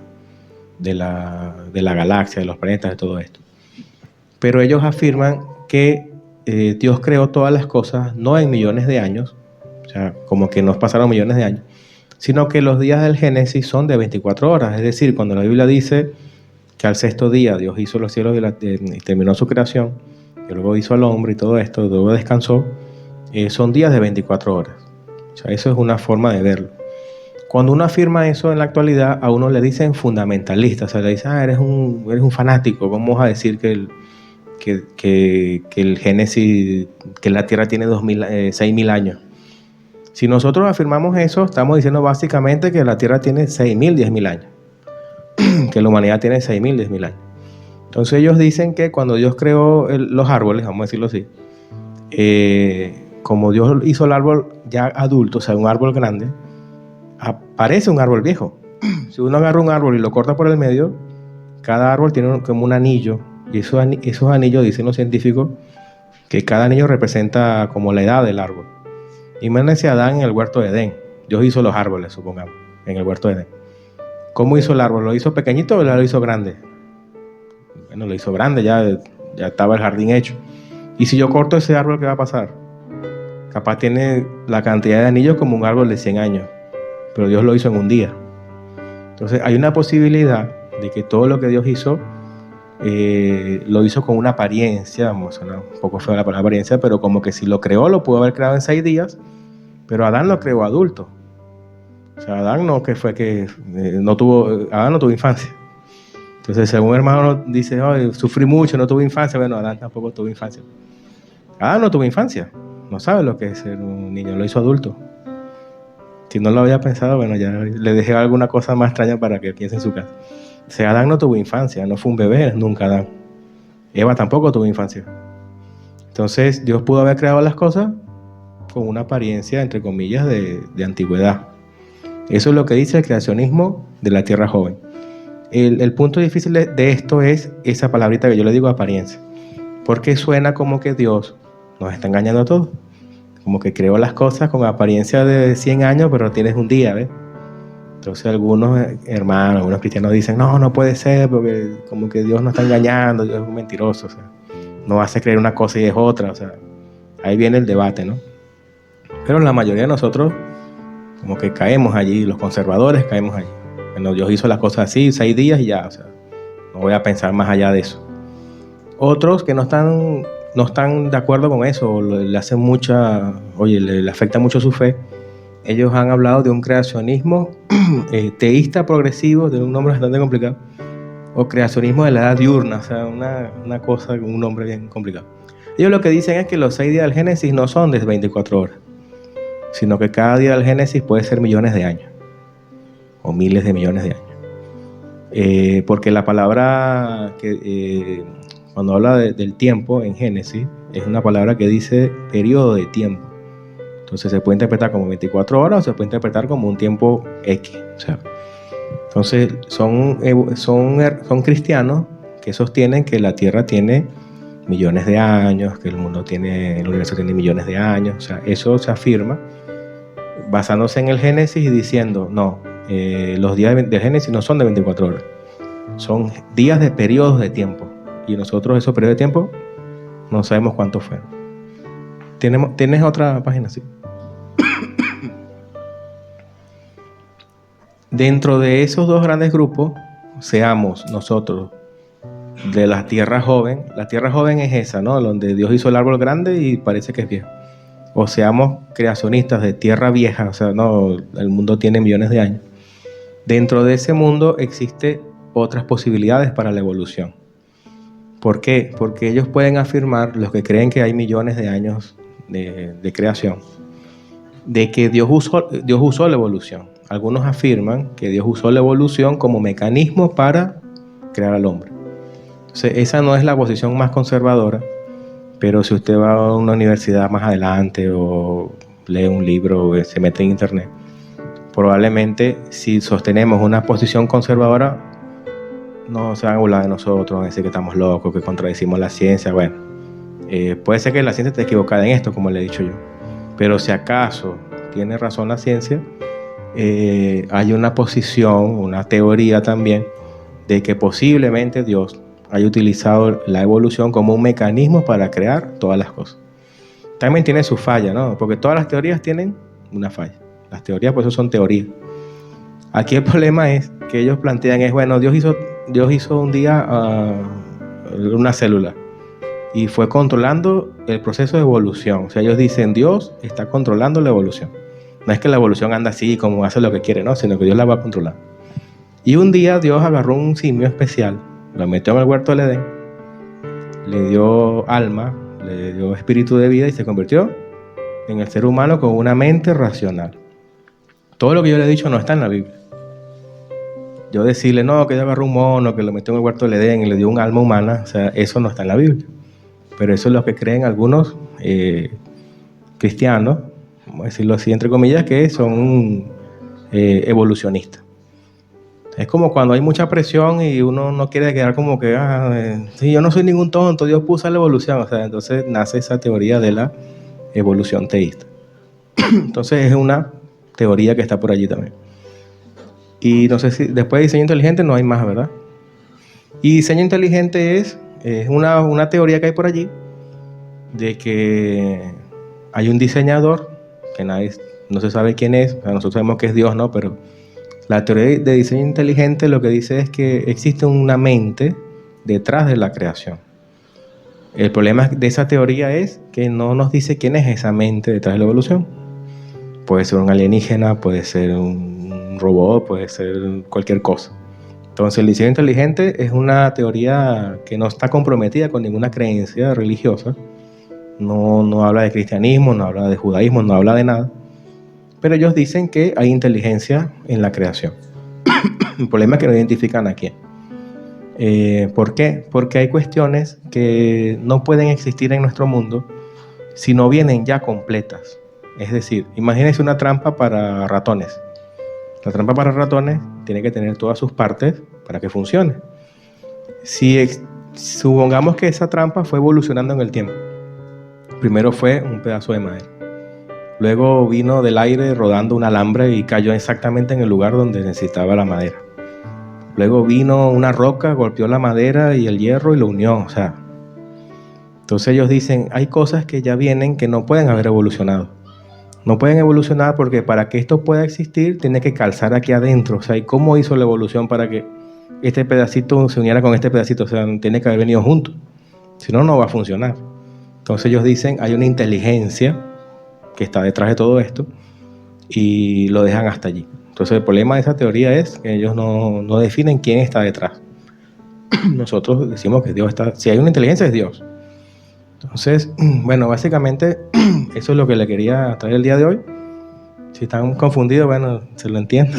A: galaxia, de los planetas, de todo esto. Pero ellos afirman que Dios creó todas las cosas no en millones de años, o sea, como que nos pasaron millones de años, sino que los días del Génesis son de 24 horas. Es decir, cuando la Biblia dice que al sexto día Dios hizo los cielos y terminó su creación, y luego hizo al hombre y todo esto, luego descansó, son días de 24 horas. O sea, eso es una forma de verlo. Cuando uno afirma eso en la actualidad, a uno le dicen fundamentalista, o sea, le dicen, eres un fanático, ¿cómo vas a decir que el Génesis, que la Tierra tiene 6.000 años? Si nosotros afirmamos eso, estamos diciendo básicamente que la Tierra tiene 6.000, 10.000 años, que la humanidad tiene 6.000, 10.000 años. Entonces ellos dicen que cuando Dios creó los árboles, vamos a decirlo así, como Dios hizo el árbol ya adulto, o sea, un árbol grande, parece un árbol viejo. Si uno agarra un árbol y lo corta por el medio, cada árbol tiene como un anillo, y esos anillos, dicen los científicos, que cada anillo representa como la edad del árbol. Imagínense a Adán en el huerto de Edén. Dios hizo los árboles, supongamos, en el huerto de Edén. ¿Cómo hizo el árbol? ¿Lo hizo pequeñito o lo hizo grande? Bueno, lo hizo grande, ya estaba el jardín hecho. Y si yo corto ese árbol, ¿qué va a pasar? Capaz tiene la cantidad de anillos como un árbol de 100 años, pero Dios lo hizo en un día. Entonces hay una posibilidad de que todo lo que Dios hizo lo hizo con una apariencia, suena un poco feo la palabra apariencia, pero como que si lo creó, lo pudo haber creado en 6 días, pero Adán lo creó adulto. O sea, Adán no tuvo infancia. Entonces, según un hermano dice, sufrí mucho, no tuve infancia. Bueno, Adán tampoco tuvo infancia. Adán no tuvo infancia, no sabe lo que es ser un niño, lo hizo adulto. Si no lo había pensado, bueno, ya le dejé alguna cosa más extraña para que piense en su casa. O sea, Adán no tuvo infancia, no fue un bebé nunca Adán. Eva tampoco tuvo infancia. Entonces, Dios pudo haber creado las cosas con una apariencia, entre comillas, de antigüedad. Eso es lo que dice el creacionismo de la tierra joven. El punto difícil de esto es esa palabrita que yo le digo, apariencia. Porque suena como que Dios nos está engañando a todos. Como que creó las cosas con apariencia de 100 años, pero tienes un día, ¿ves? Entonces algunos hermanos, algunos cristianos dicen, no puede ser, porque como que Dios nos está engañando, Dios es un mentiroso, o sea, nos hace creer una cosa y es otra, o sea, ahí viene el debate, ¿no? Pero la mayoría de nosotros como que caemos allí, los conservadores caemos allí. Bueno, Dios hizo las cosas así, 6 días y ya, o sea, no voy a pensar más allá de eso. Otros que no están de acuerdo con eso, le hacen le afecta mucho su fe. Ellos han hablado de un creacionismo teísta progresivo, de un nombre bastante complicado, o creacionismo de la edad diurna, o sea, una cosa con un nombre bien complicado. Ellos lo que dicen es que los 6 días del Génesis no son de 24 horas, sino que cada día del Génesis puede ser millones de años, o miles de millones de años. Porque la palabra que cuando habla del tiempo en Génesis, es una palabra que dice periodo de tiempo. Entonces se puede interpretar como 24 horas o se puede interpretar como un tiempo X. O sea, entonces son cristianos que sostienen que la Tierra tiene millones de años, que el universo tiene millones de años. O sea, eso se afirma basándose en el Génesis y diciendo, no, los días del Génesis no son de 24 horas, son días de periodos de tiempo, y nosotros esos periodos de tiempo no sabemos cuántos fueron. ¿Tienes otra página? Sí. Dentro de esos dos grandes grupos, seamos nosotros de la tierra joven. La tierra joven es esa, ¿no? Donde Dios hizo el árbol grande y parece que es viejo. O seamos creacionistas de tierra vieja, o sea, no, el mundo tiene millones de años. Dentro de ese mundo existen otras posibilidades para la evolución. ¿Por qué? Porque ellos pueden afirmar, los que creen que hay millones de años de creación, de que Dios usó la evolución. Algunos afirman que Dios usó la evolución como mecanismo para crear al hombre. Entonces, esa no es la posición más conservadora, pero si usted va a una universidad más adelante o lee un libro o se mete en internet, probablemente si sostenemos una posición conservadora, no se van a burlar de nosotros, van a decir que estamos locos, que contradecimos la ciencia. Bueno, puede ser que la ciencia esté equivocada en esto, como le he dicho yo, pero si acaso tiene razón la ciencia, hay una posición, una teoría también, de que posiblemente Dios haya utilizado la evolución como un mecanismo para crear todas las cosas. También tiene su falla, ¿no? Porque todas las teorías tienen una falla. Las teorías, pues, eso son teorías. Aquí el problema es que ellos plantean bueno, Dios hizo un día una célula y fue controlando el proceso de evolución. O sea, ellos dicen, Dios está controlando la evolución. No es que la evolución anda así como hace lo que quiere, no, sino que Dios la va a controlar. Y un día Dios agarró un simio especial, lo metió en el huerto del Edén, le dio alma, le dio espíritu de vida y se convirtió en el ser humano con una mente racional. Todo lo que yo le he dicho no está en la Biblia. Yo decirle, no, que yo agarró un mono, que lo metió en el huerto del Edén y le dio un alma humana, o sea, eso no está en la Biblia. Pero eso es lo que creen algunos cristianos, vamos a decirlo así entre comillas, que son evolucionistas. Es como cuando hay mucha presión y uno no quiere quedar como que, sí, yo no soy ningún tonto, Dios puso la evolución. O sea, entonces nace esa teoría de la evolución teísta. Entonces es una teoría que está por allí también. Y no sé si después de diseño inteligente no hay más, ¿verdad? Y diseño inteligente es una teoría que hay por allí de que hay un diseñador que no se sabe quién es. O sea, nosotros sabemos que es Dios, ¿no? Pero la teoría de diseño inteligente lo que dice es que existe una mente detrás de la creación. El problema de esa teoría es que no nos dice quién es esa mente detrás de la evolución. Puede ser un alienígena, puede ser un robot, puede ser cualquier cosa. Entonces el diseño inteligente es una teoría que no está comprometida con ninguna creencia religiosa. No habla de cristianismo, no habla de judaísmo, no habla de nada. Pero ellos dicen que hay inteligencia en la creación. El problema es que no identifican a quién. ¿Por qué? Porque hay cuestiones que no pueden existir en nuestro mundo si no vienen ya completas. Es decir, imagínense una trampa para ratones. La trampa para ratones tiene que tener todas sus partes para que funcione. Supongamos que esa trampa fue evolucionando en el tiempo. Primero fue un pedazo de madera. Luego vino del aire rodando un alambre y cayó exactamente en el lugar donde necesitaba la madera. Luego vino una roca, golpeó la madera y el hierro y lo unió. O sea, entonces ellos dicen, hay cosas que ya vienen que no pueden haber evolucionado. No pueden evolucionar porque para que esto pueda existir tiene que calzar aquí adentro. O sea, ¿y cómo hizo la evolución para que este pedacito se uniera con este pedacito? O sea, tiene que haber venido juntos. Si no, no va a funcionar. Entonces ellos dicen, hay una inteligencia que está detrás de todo esto y lo dejan hasta allí. Entonces el problema de esa teoría es que ellos no definen quién está detrás. Nosotros decimos que Dios está, si hay una inteligencia es Dios. Entonces, bueno, básicamente eso es lo que le quería traer el día de hoy. Si están confundidos, bueno, se lo entiendo.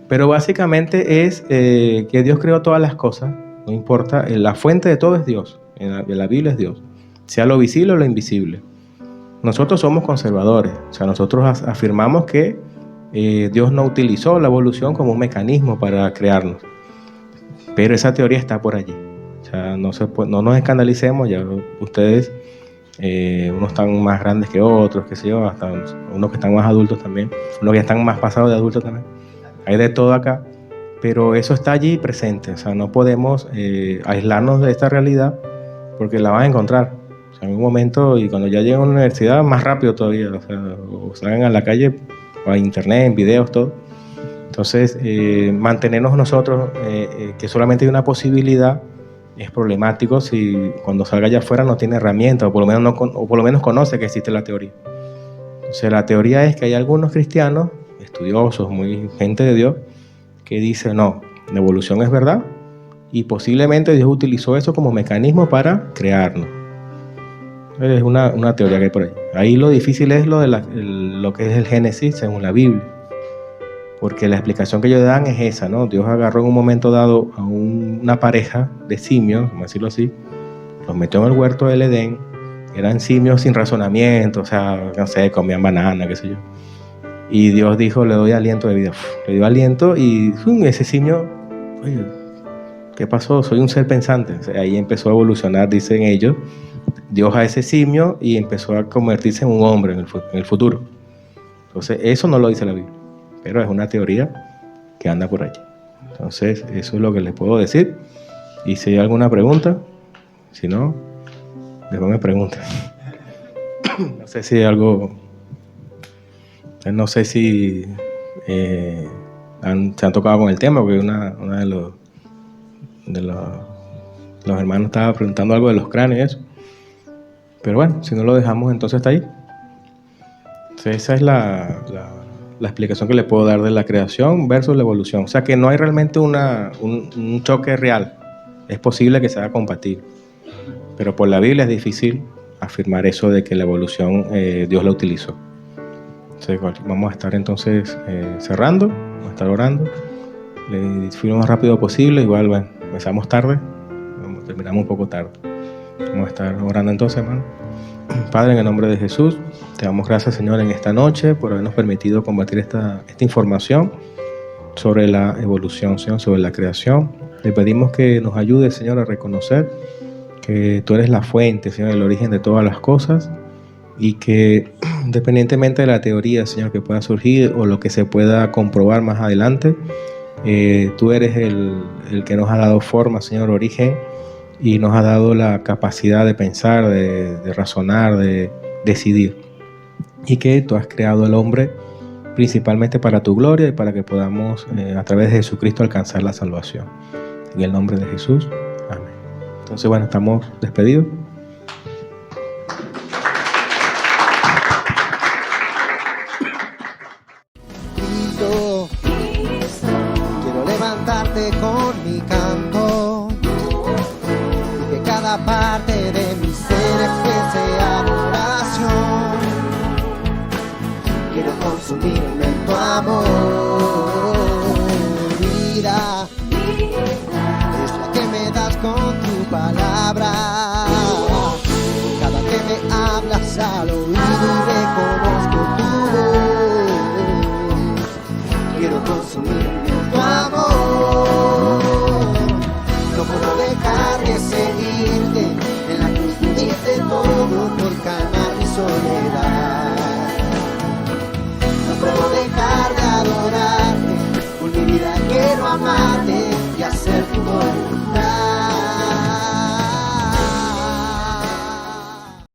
A: Pero básicamente es que Dios creó todas las cosas, no importa, la fuente de todo es Dios, en la Biblia es Dios, sea lo visible o lo invisible. Nosotros somos conservadores, o sea, nosotros afirmamos que Dios no utilizó la evolución como un mecanismo para crearnos, pero esa teoría está por allí. O sea, no nos escandalicemos, ya ustedes Unos están más grandes que otros, qué sé yo, hasta unos que están más adultos también, unos que están más pasados de adultos también. Hay de todo acá, pero eso está allí presente. O sea, no podemos aislarnos de esta realidad porque la van a encontrar. O sea, en un momento, y cuando ya lleguen a la universidad, más rápido todavía. O sea, o salgan a la calle, o a internet, en videos, todo. Entonces, mantenernos nosotros, que solamente hay una posibilidad, es problemático si cuando salga allá afuera no tiene herramientas, o por lo menos conoce que existe la teoría. Entonces, la teoría es que hay algunos cristianos, estudiosos, muy gente de Dios, que dicen, no, la evolución es verdad, y posiblemente Dios utilizó eso como mecanismo para crearnos. Es una teoría que hay por ahí. Ahí lo difícil es lo que es el Génesis según la Biblia. Porque la explicación que ellos dan es esa, ¿no? Dios agarró en un momento dado a una pareja de simios, vamos a decirlo así, los metió en el huerto del Edén, eran simios sin razonamiento, o sea, no sé, comían banana, qué sé yo. Y Dios dijo, le doy aliento de vida. Le dio aliento y ese simio, oye, ¿qué pasó? Soy un ser pensante. O sea, ahí empezó a evolucionar, dicen ellos, Dios a ese simio y empezó a convertirse en un hombre en el futuro. Entonces, eso no lo dice la Biblia, pero es una teoría que anda por allí. Entonces, eso es lo que les puedo decir. Y si hay alguna pregunta, si no, después me preguntan. No sé si hay algo, no sé si se han tocado con el tema, porque una de los hermanos estaba preguntando algo de los cráneos y eso. Pero bueno, si no lo dejamos, entonces está ahí. Entonces, esa es la explicación que le puedo dar de la creación versus la evolución. O sea, que no hay realmente un choque real. Es posible que sea compatible. Pero por la Biblia es difícil afirmar eso de que la evolución Dios la utilizó. Entonces, vamos a estar entonces cerrando, vamos a estar orando. Le fui lo más rápido posible. Igual, bueno, empezamos tarde, terminamos un poco tarde. Vamos a estar orando entonces, hermano. Padre, en el nombre de Jesús, te damos gracias, Señor, en esta noche por habernos permitido compartir esta información sobre la evolución, Señor, sobre la creación. Le pedimos que nos ayude, Señor, a reconocer que tú eres la fuente, Señor, el origen de todas las cosas, y que independientemente de la teoría, Señor, que pueda surgir o lo que se pueda comprobar más adelante, tú eres el que nos ha dado forma, Señor, origen, y nos ha dado la capacidad de pensar, de razonar, de decidir. Y que tú has creado al hombre principalmente para tu gloria y para que podamos, a través de Jesucristo, alcanzar la salvación. En el nombre de Jesús. Amén. Entonces, bueno, estamos despedidos.
B: Quiero levantarte con mi canto. Cada parte de mi ser exprese adoración. Quiero consumirme en tu amor. Vida es la que me das con tu palabra. Cada que me hablas al oído y reconozco tu voz. Quiero consumirme en tu amor. No puedo dejar de seguirte, en la cruz diste todo por calmar mi soledad. No puedo dejar de adorarte, por mi vida quiero amarte.